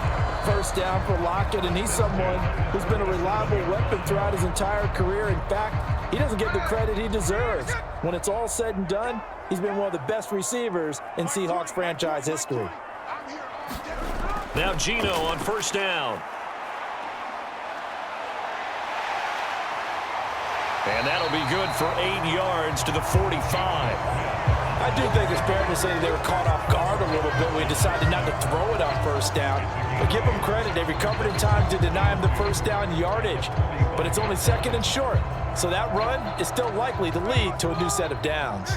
First down for Lockett, and he's someone who's been a reliable weapon throughout his entire career. In fact, he doesn't get the credit he deserves. When it's all said and done, he's been one of the best receivers in Seahawks franchise history. Now Geno on first down. And that'll be good for 8 yards to the 45. I do think it's fair to say they were caught off guard a little bit when we decided not to throw it on first down. But give them credit. They recovered in time to deny him the first down yardage. But it's only second and short. So that run is still likely to lead to a new set of downs.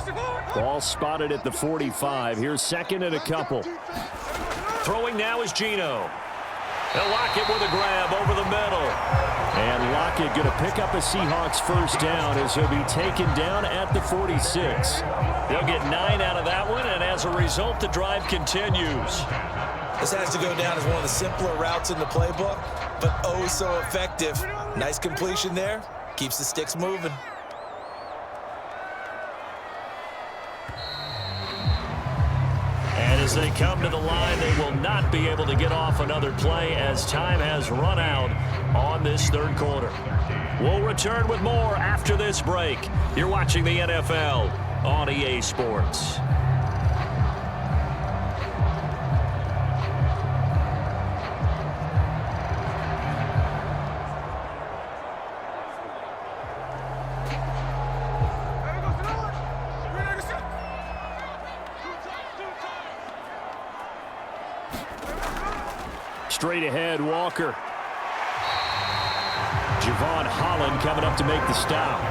Ball spotted at the 45. Here's second and a couple. Throwing now is Geno. And Lockett with a grab over the middle. And Lockett going to pick up a Seahawks first down as he'll be taken down at the 46. They'll get 9 out of that one, and as a result, the drive continues. This has to go down as one of the simpler routes in the playbook, but oh so effective. Nice completion there. Keeps the sticks moving. And as they come to the line, they will not be able to get off another play as time has run out on this third quarter. We'll return with more after this break. You're watching the NFL on EA Sports. Straight ahead, Walker. Javon Holland coming up to make the stop.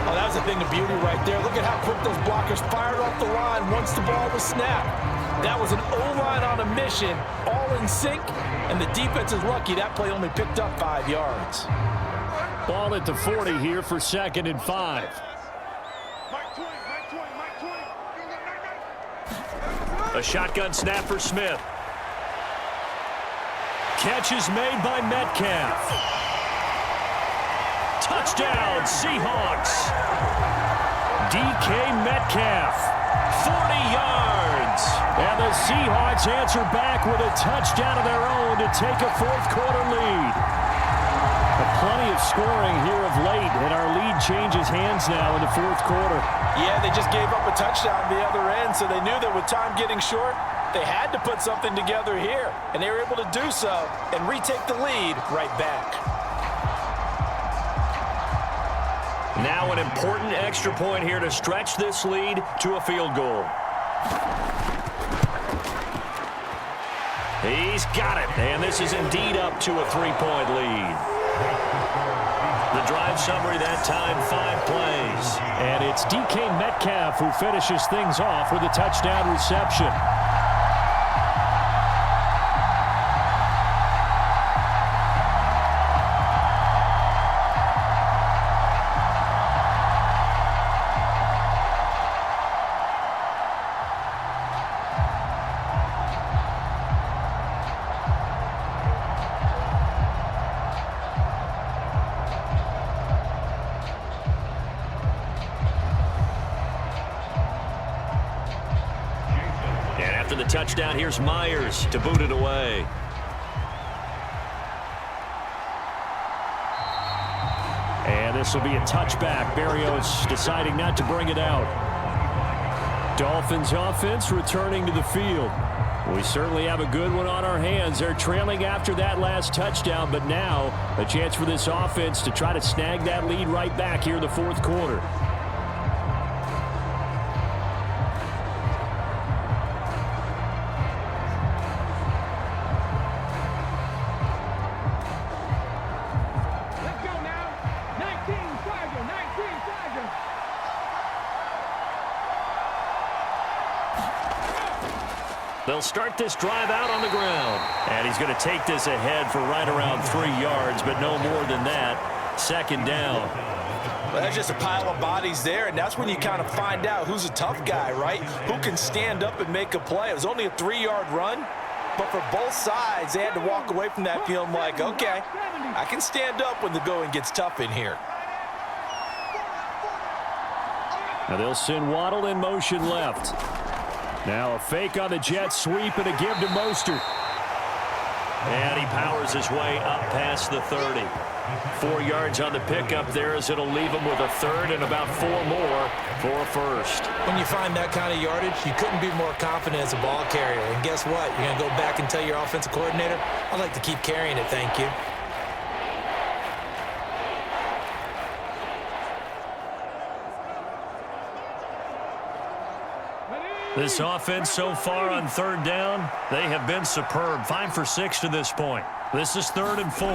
Oh, that was a thing of beauty right there. Look at how quick those blockers fired off the line once the ball was snapped. That was an O-line on a mission, all in sync, and the defense is lucky that play only picked up 5 yards. Ball at the 40 here for second and 5. A shotgun snap for Smith. Catch is made by Metcalf. Touchdown, Seahawks. DK Metcalf, 40 yards. And the Seahawks answer back with a touchdown of their own to take a fourth quarter lead. Plenty of scoring here of late, and our lead changes hands now in the fourth quarter. Yeah, they just gave up a touchdown on the other end, so they knew that with time getting short, they had to put something together here, and they were able to do so and retake the lead right back. Now an important extra point here to stretch this lead to a field goal. He's got it, and this is indeed up to a 3-point lead. The drive summary that time, 5 plays. And it's DK Metcalf who finishes things off with a touchdown reception. After the touchdown, here's Myers to boot it away. And this will be a touchback. Berrios deciding not to bring it out. Dolphins offense returning to the field. We certainly have a good one on our hands. They're trailing after that last touchdown, but now a chance for this offense to try to snag that lead right back here in the fourth quarter. They'll start this drive out on the ground. And he's going to take this ahead for right around 3 yards, but no more than that. Second down. Well, that's just a pile of bodies there, and that's when you kind of find out who's a tough guy, right? Who can stand up and make a play. It was only a 3-yard run, but for both sides, they had to walk away from that feeling like, okay, I can stand up when the going gets tough in here. Now they'll send Waddle in motion left. Now a fake on the jet sweep and a give to Mostert. And he powers his way up past the 30. 4 yards on the pickup there as it'll leave him with a third and about 4 more for a first. When you find that kind of yardage, you couldn't be more confident as a ball carrier. And guess what? You're going to go back and tell your offensive coordinator, I'd like to keep carrying it, thank you. This offense so far on third down, they have been superb. 5 for 6 to this point. This is 3rd and 4.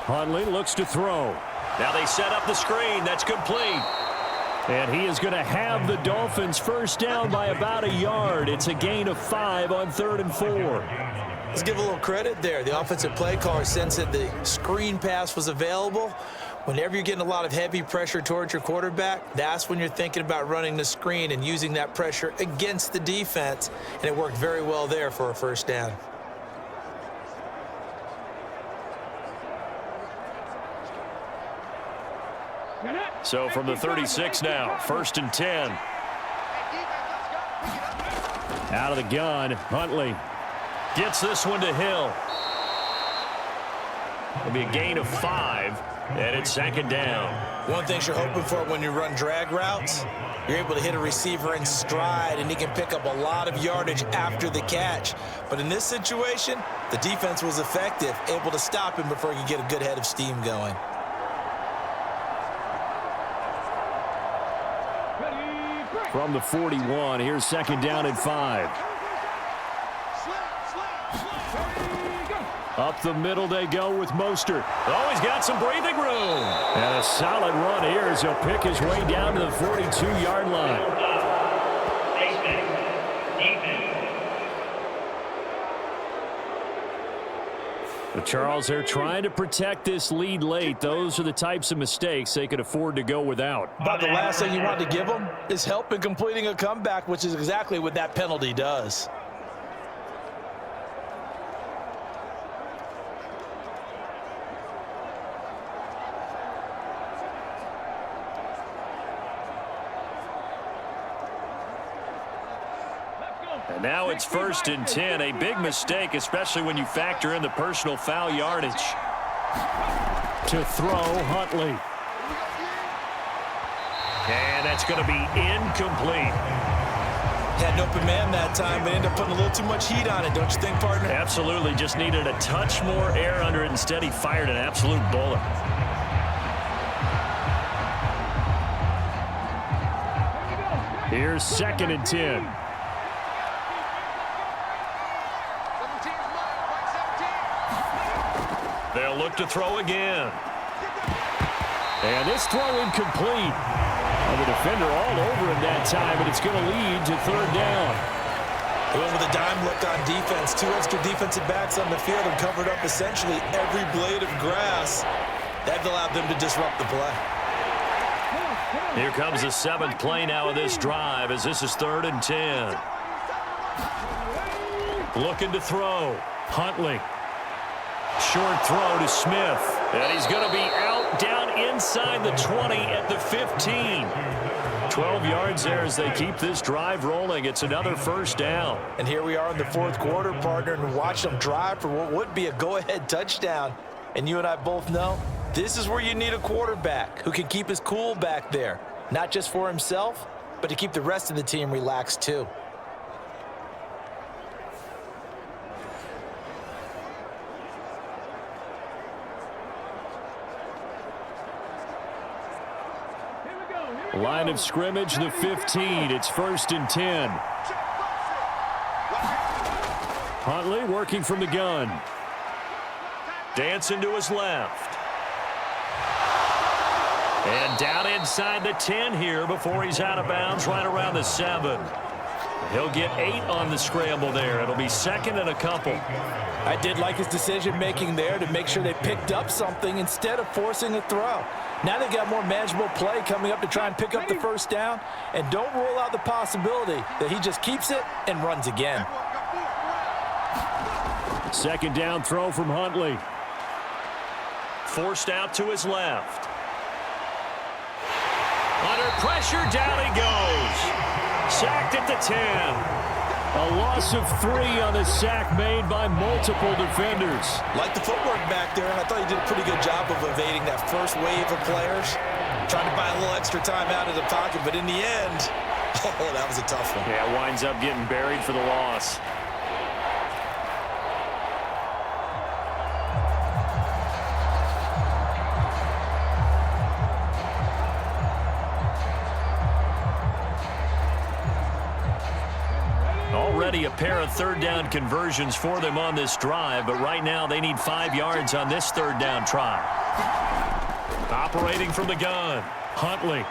Huntley looks to throw. Now they set up the screen. That's complete. And he is going to have the Dolphins first down by about 1 yard. It's a gain of 5 on 3rd and 4. Let's give a little credit there. The offensive play caller sensed that the screen pass was available. Whenever you're getting a lot of heavy pressure towards your quarterback, that's when you're thinking about running the screen and using that pressure against the defense. And it worked very well there for a first down. So from the 36 now, 1st and 10. Out of the gun, Huntley gets this one to Hill. It'll be a gain of 5, and it's 2nd down. One thing you're hoping for when you run drag routes, you're able to hit a receiver in stride, and he can pick up a lot of yardage after the catch. But in this situation, the defense was effective, able to stop him before he could get a good head of steam going. From the 41, here's 2nd down and 5. Up the middle they go with Mostert. Oh, he's got some breathing room. And a solid run here as he'll pick his way down to the 42-yard line. But Charles, they're trying to protect this lead late. Those are the types of mistakes they could afford to go without. But the last thing you want to give them is help in completing a comeback, which is exactly what that penalty does. And now it's 1st and 10. A big mistake, especially when you factor in the personal foul yardage. To throw, Huntley. And that's going to be incomplete. Had an open man that time, but ended up putting a little too much heat on it, don't you think, partner? Absolutely. Just needed a touch more air under it. Instead, he fired an absolute bullet. Here's 2nd and 10. They'll look to throw again. And this throw incomplete. And the defender all over him that time, but it's going to lead to 3rd down. They went with a dime look on defense. 2 extra defensive backs on the field and covered up essentially every blade of grass. That allowed them to disrupt the play. Here comes the 7th play now of this drive as this is 3rd and 10. Looking to throw. Huntley. Short throw to Smith. And he's going to be out down inside the 20 at the 15. 12 yards there as they keep this drive rolling. It's another first down. And here we are in the 4th quarter, partner, and watch them drive for what would be a go-ahead touchdown. And you and I both know this is where you need a quarterback who can keep his cool back there. Not just for himself, but to keep the rest of the team relaxed too. Line of scrimmage, the 15. It's 1st and 10. Huntley working from the gun. Dancing to his left. And down inside the 10 here before he's out of bounds right around the 7. He'll get 8 on the scramble there. It'll be 2nd and a couple. I did like his decision-making there to make sure they picked up something instead of forcing a throw. Now they got more manageable play coming up to try and pick up the first down, and don't rule out the possibility that he just keeps it and runs again. 2nd down throw from Huntley. Forced out to his left. Under pressure, down he goes. Sacked at the 10. A loss of 3 on the sack made by multiple defenders. Like the footwork back there, and I thought he did a pretty good job of evading that first wave of players. Trying to buy a little extra time out of the pocket, but in the end, oh, that was a tough one. Yeah, winds up getting buried for the loss. Already a pair of 3rd down conversions for them on this drive, but right now they need 5 yards on this 3rd down try. Operating from the gun, Huntley.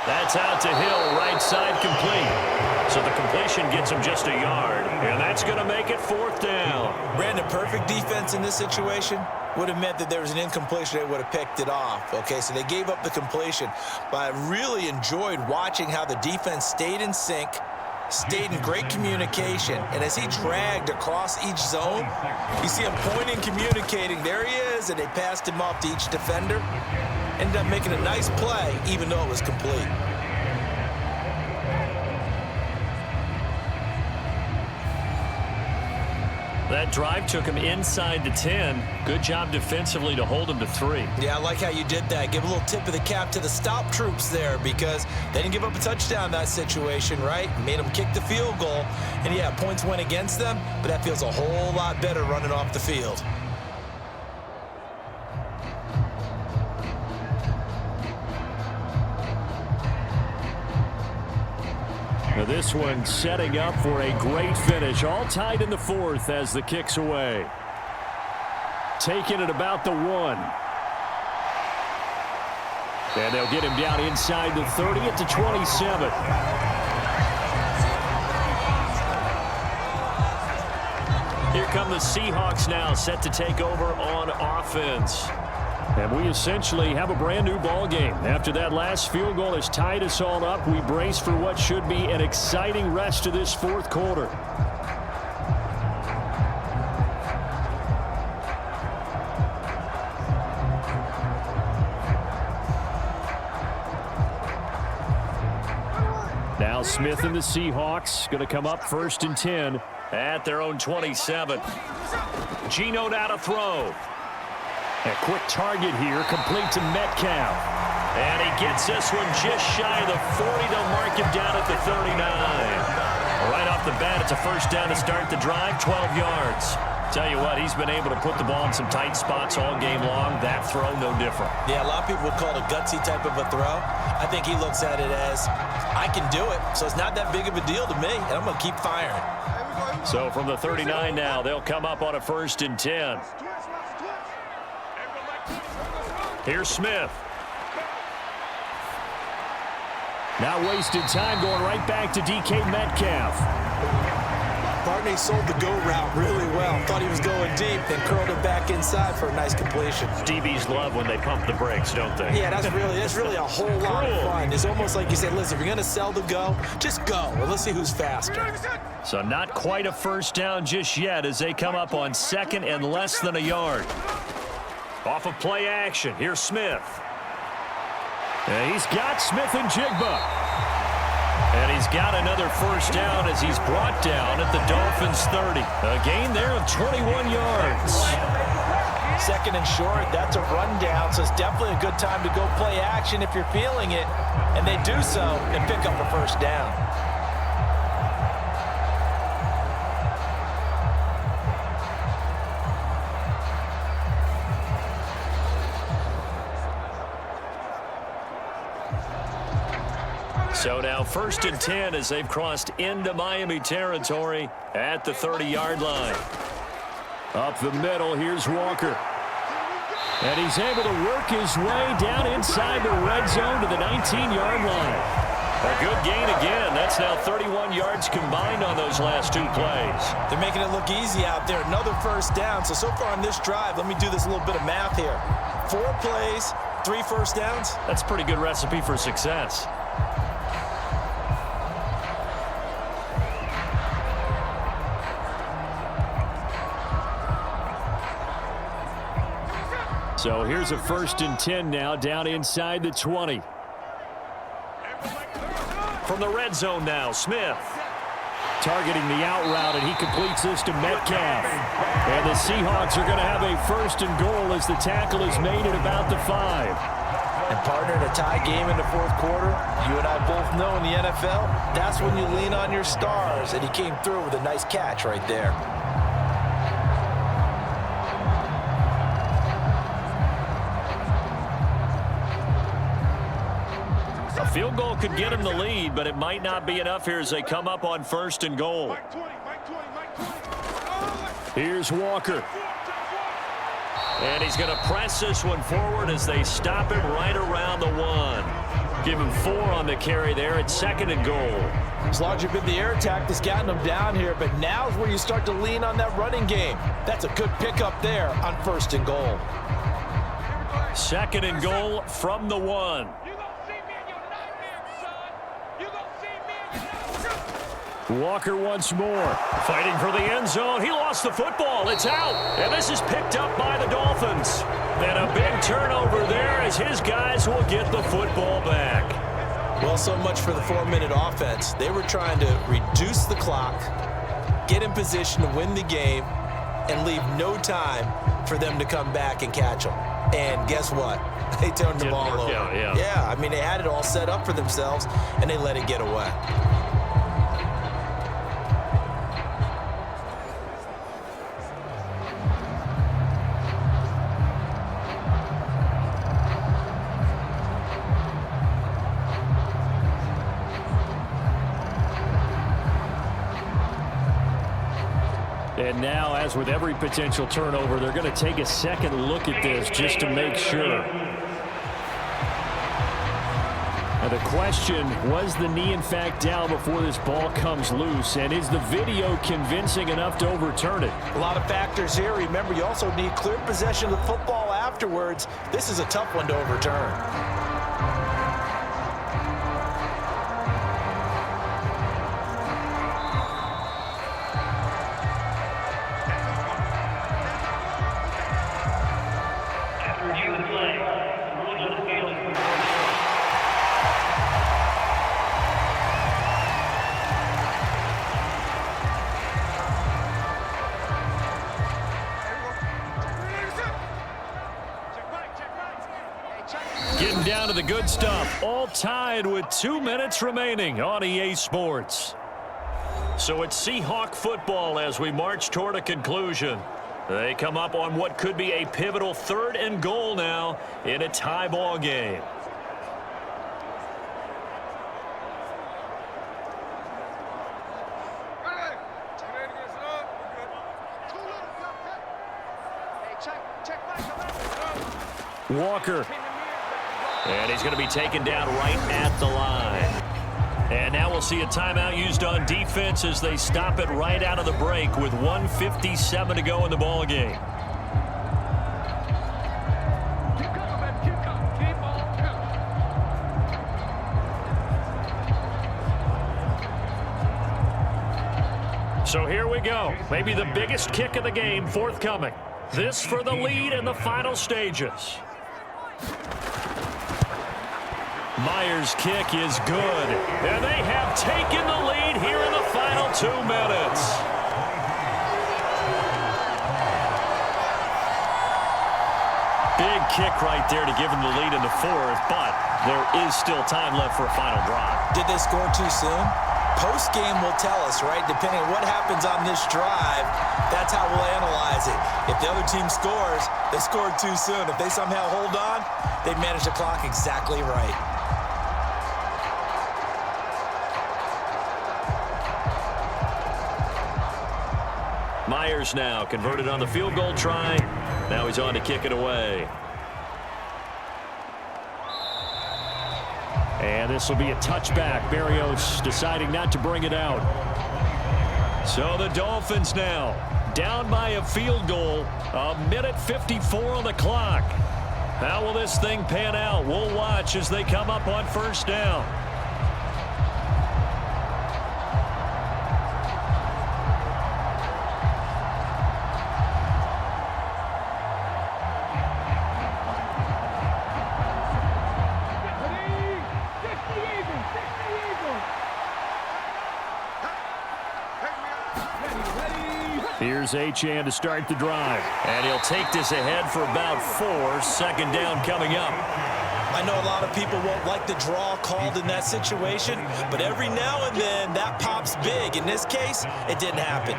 That's out to Hill, right side complete. So the completion gets him just a yard, and that's going to make it 4th down. Brandon, perfect defense in this situation would have meant that there was an incompletion. They would have picked it off. Okay, so they gave up the completion, but I really enjoyed watching how the defense stayed in sync, stayed in great communication, and as he dragged across each zone, you see him pointing, communicating. There he is, and they passed him off to each defender. Ended up making a nice play, even though it was complete. That drive took him inside the 10. Good job defensively to hold him to 3. Yeah, I like how you did that. Give a little tip of the cap to the stop troops there, because they didn't give up a touchdown in that situation, right? Made them kick the field goal. And, yeah, points went against them, but that feels a whole lot better running off the field. Now this one setting up for a great finish. All tied in the 4th as the kick's away. Taking it about the 1. And they'll get him down inside the 30 at the 27. Here come the Seahawks now, set to take over on offense. And we essentially have a brand new ball game. After that last field goal has tied us all up, we brace for what should be an exciting rest of this 4th quarter. Now Smith and the Seahawks going to come up 1st and 10 at their own 27. Geno now to throw. A quick target here, complete to Metcalf. And he gets this one just shy of the 40. They'll mark him down at the 39. Right off the bat, it's a 1st down to start the drive, 12 yards. Tell you what, he's been able to put the ball in some tight spots all game long. That throw, no different. Yeah, a lot of people would call it a gutsy type of a throw. I think he looks at it as, I can do it, so it's not that big of a deal to me, and I'm going to keep firing. So from the 39 now, they'll come up on a 1st and 10. Here's Smith. Now wasted time going right back to DK Metcalf. Barney sold the go route really well. Thought he was going deep, then curled it back inside for a nice completion. DBs love when they pump the brakes, don't they? Yeah, that's really a whole lot of fun. It's almost like you said, listen, if you're going to sell the go, just go. Well, let's see who's faster. So not quite a 1st down just yet as they come up on 2nd and less than a yard. Off of play action, here's Smith. And he's got Smith and Jigba. And he's got another 1st down as he's brought down at the Dolphins 30. A gain there of 21 yards. 2nd and short, that's a rundown, so it's definitely a good time to go play action if you're feeling it. And they do so and pick up a 1st down. So now 1st and 10 as they've crossed into Miami territory at the 30-yard line. Up the middle, here's Walker. And he's able to work his way down inside the red zone to the 19-yard line. A good gain again. That's now 31 yards combined on those last two plays. They're making it look easy out there. Another first down. So far on this drive, let me do this little bit of math here. 4 plays, 3 first downs. That's a pretty good recipe for success. So here's a 1st and 10 now, down inside the 20. From the red zone now, Smith. Targeting the out route, and he completes this to Metcalf. And the Seahawks are going to have a 1st and goal as the tackle is made at about the 5. And partner, in a tie game in the 4th quarter, you and I both know in the NFL, that's when you lean on your stars. And he came through with a nice catch right there. A field goal could get him the lead, but it might not be enough here as they come up on 1st and goal. Here's Walker. And he's going to press this one forward as they stop him right around the 1. Give him 4 on the carry there at 2nd and goal. It's largely been the air attack that's gotten them down here, but now is where you start to lean on that running game. That's a good pickup there on 1st and goal. 2nd and goal from the 1. Walker once more, fighting for the end zone. He lost the football. It's out, and this is picked up by the Dolphins. And a big turnover there as his guys will get the football back. Well, so much for the 4-minute offense. They were trying to reduce the clock, get in position to win the game, and leave no time for them to come back and catch them. And guess what? They turned the ball over. Yeah, I mean, they had it all set up for themselves, and they let it get away. And now, as with every potential turnover, they're going to take a second look at this just to make sure. Now the question, was the knee in fact down before this ball comes loose? And is the video convincing enough to overturn it? A lot of factors here. Remember, you also need clear possession of the football afterwards. This is a tough one to overturn. Getting down to the good stuff, all tied with 2 minutes remaining on EA Sports. So it's Seahawk football as we march toward a conclusion. They come up on what could be a pivotal 3rd and goal now in a tie ball game. Walker. And he's going to be taken down right at the line. And now we'll see a timeout used on defense as they stop it right out of the break with 1:57 to go in the ball game. So here we go. Maybe the biggest kick of the game forthcoming. This for the lead in the final stages. Myers' kick is good, and they have taken the lead here in the final 2 minutes. Big kick right there to give them the lead in the 4th, but there is still time left for a final drive. Did they score too soon? Post-game will tell us, right? Depending on what happens on this drive, that's how we'll analyze it. If the other team scores, they scored too soon. If they somehow hold on, they manage the clock exactly right. Myers now converted on the field goal try. Now he's on to kick it away. And this will be a touchback. Berrios deciding not to bring it out. So the Dolphins now down by a field goal. 1:54 on the clock. How will this thing pan out? We'll watch as they come up on first down. Here's Achane to start the drive. And he'll take this ahead for about 4. Second down coming up. I know a lot of people won't like the draw called in that situation, but every now and then that pops big. In this case, it didn't happen.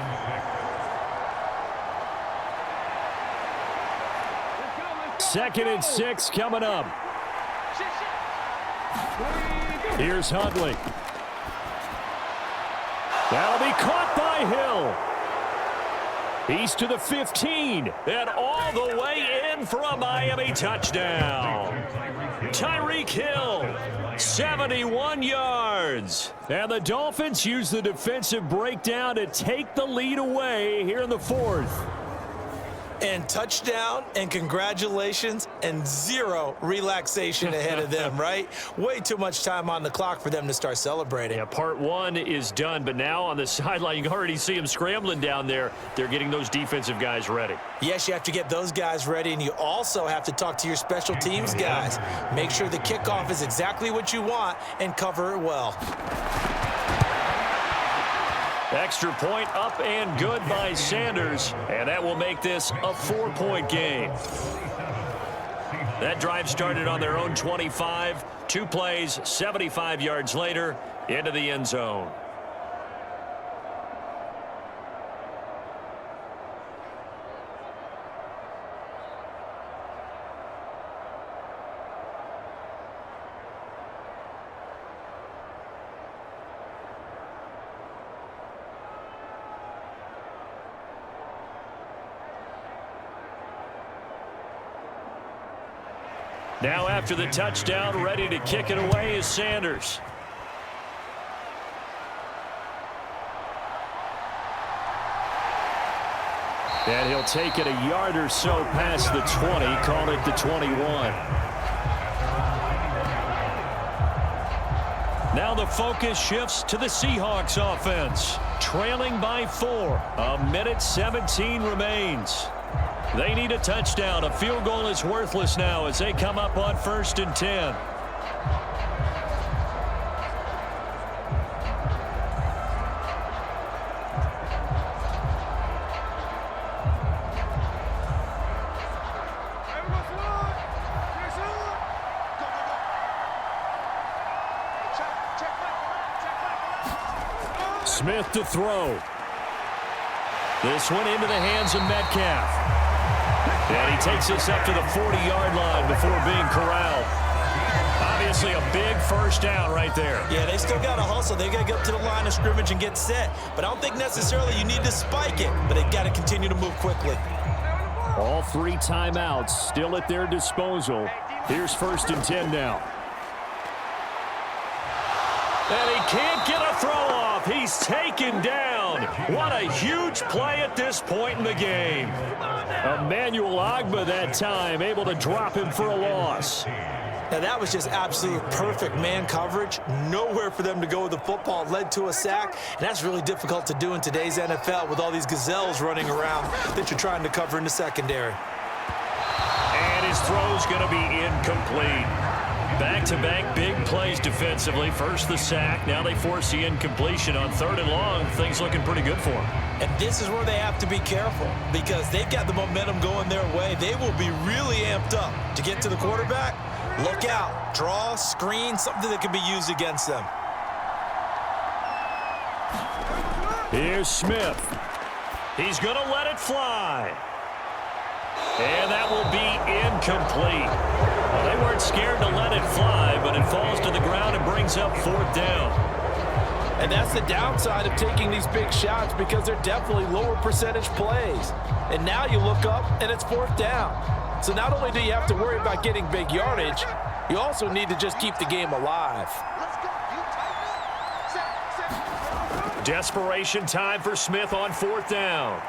Second and 6 coming up. Here's Huntley. That'll be caught by Hill. He's to the 15, and all the way in for a Miami touchdown. Tyreek Hill, 71 yards. And the Dolphins use the defensive breakdown to take the lead away here in the 4th. And touchdown, and congratulations, and 0 relaxation ahead of them, right? Way too much time on the clock for them to start celebrating. Yeah, part 1 is done, but now on the sideline, you can already see them scrambling down there. They're getting those defensive guys ready. Yes, you have to get those guys ready, and you also have to talk to your special teams guys. Make sure the kickoff is exactly what you want and cover it well. Extra point up and good by Sanders, and that will make this a 4-point game. That drive started on their own 25. 2 plays, 75 yards later, into the end zone. Now after the touchdown, ready to kick it away is Sanders. And he'll take it a yard or so past the 20, call it the 21. Now the focus shifts to the Seahawks offense, trailing by 4. 1:17 remains. They need a touchdown. A field goal is worthless now as they come up on 1st and 10. Smith to throw. This one into the hands of Metcalf. And he takes this up to the 40-yard line before being corralled. Obviously a big first down right there. Yeah, they still got to hustle. They got to get up to the line of scrimmage and get set. But I don't think necessarily you need to spike it, but they got to continue to move quickly. All 3 timeouts still at their disposal. Here's 1st and 10 now. And he can't get a throw off. He's taken down. What a huge play at this point in the game. Emmanuel Ogbah that time able to drop him for a loss. Now that was just absolute perfect man coverage. Nowhere for them to go with the football. Led to a sack. And that's really difficult to do in today's NFL with all these gazelles running around that you're trying to cover in the secondary. And his throw's going to be incomplete. Back-to-back big plays defensively. First the sack. Now they force the incompletion on 3rd and long. Things looking pretty good for them. And this is where they have to be careful because they've got the momentum going their way. They will be really amped up to get to the quarterback. Look out. Draw, screen, something that can be used against them. Here's Smith. He's going to let it fly. And that will be incomplete. Well, they weren't scared to let it fly, but it falls to the ground and brings up 4th down. And that's the downside of taking these big shots because they're definitely lower percentage plays. And now you look up and it's 4th down. So not only do you have to worry about getting big yardage, You also need to just keep the game alive. Desperation time for Smith on 4th down.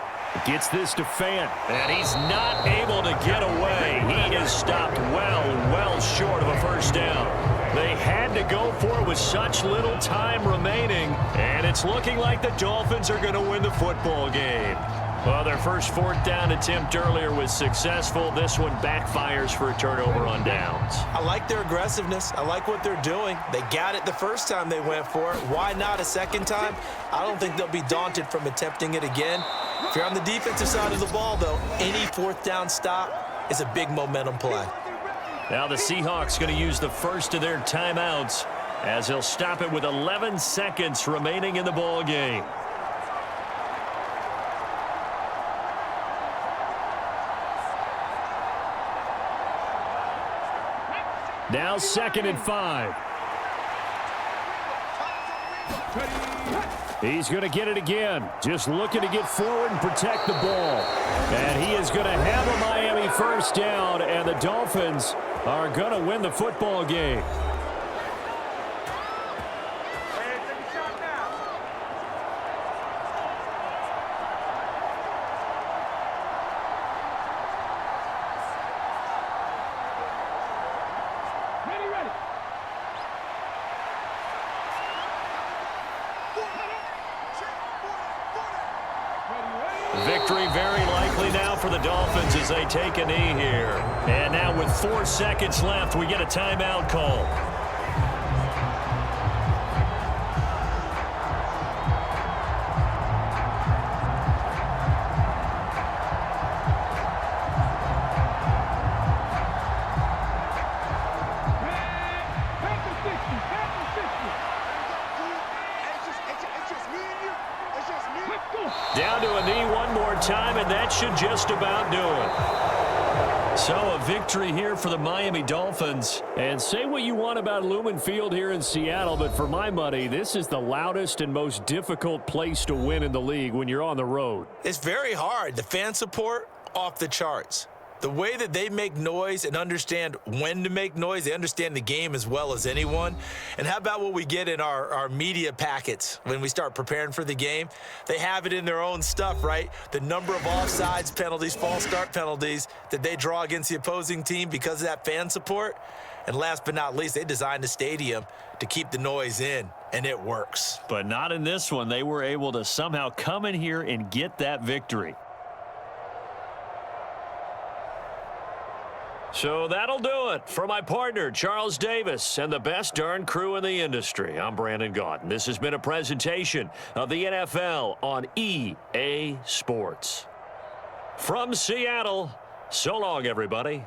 Gets this to Fant, and he's not able to get away. He is stopped well short of a first down. They had to go for it with such little time remaining, and it's looking like the Dolphins are going to win the football game. Well, their first 4th down attempt earlier was successful. This one backfires for a turnover on downs. I like their aggressiveness. I like what they're doing. They got it the first time they went for it. Why not a second time? I don't think they'll be daunted from attempting it again. If you're on the defensive side of the ball, though, any 4th down stop is a big momentum play. Now the Seahawks going to use the first of their timeouts as they'll stop it with 11 seconds remaining in the ball game. Now 2nd and 5. He's going to get it again. Just looking to get forward and protect the ball. And he is going to have a Miami first down, and the Dolphins are going to win the football game. Victory very likely now for the Dolphins as they take a knee here. And now with 4 seconds left, we get a timeout call. Down to a knee one more time, and that should just about do it. So a victory here for the Miami Dolphins. And say what you want about Lumen Field here in Seattle, but for my money, this is the loudest and most difficult place to win in the league when you're on the road. It's very hard. The fan support, off the charts. The way that they make noise and understand when to make noise, they understand the game as well as anyone. And how about what we get in our media packets when we start preparing for the game? They have it in their own stuff, right? The number of offsides penalties, false start penalties that they draw against the opposing team because of that fan support. And last but not least, they designed the stadium to keep the noise in, and it works. But not in this one. They were able to somehow come in here and get that victory. So that'll do it for my partner, Charles Davis, and the best darn crew in the industry. I'm Brandon Gaudin. This has been a presentation of the NFL on EA Sports. From Seattle, so long, everybody.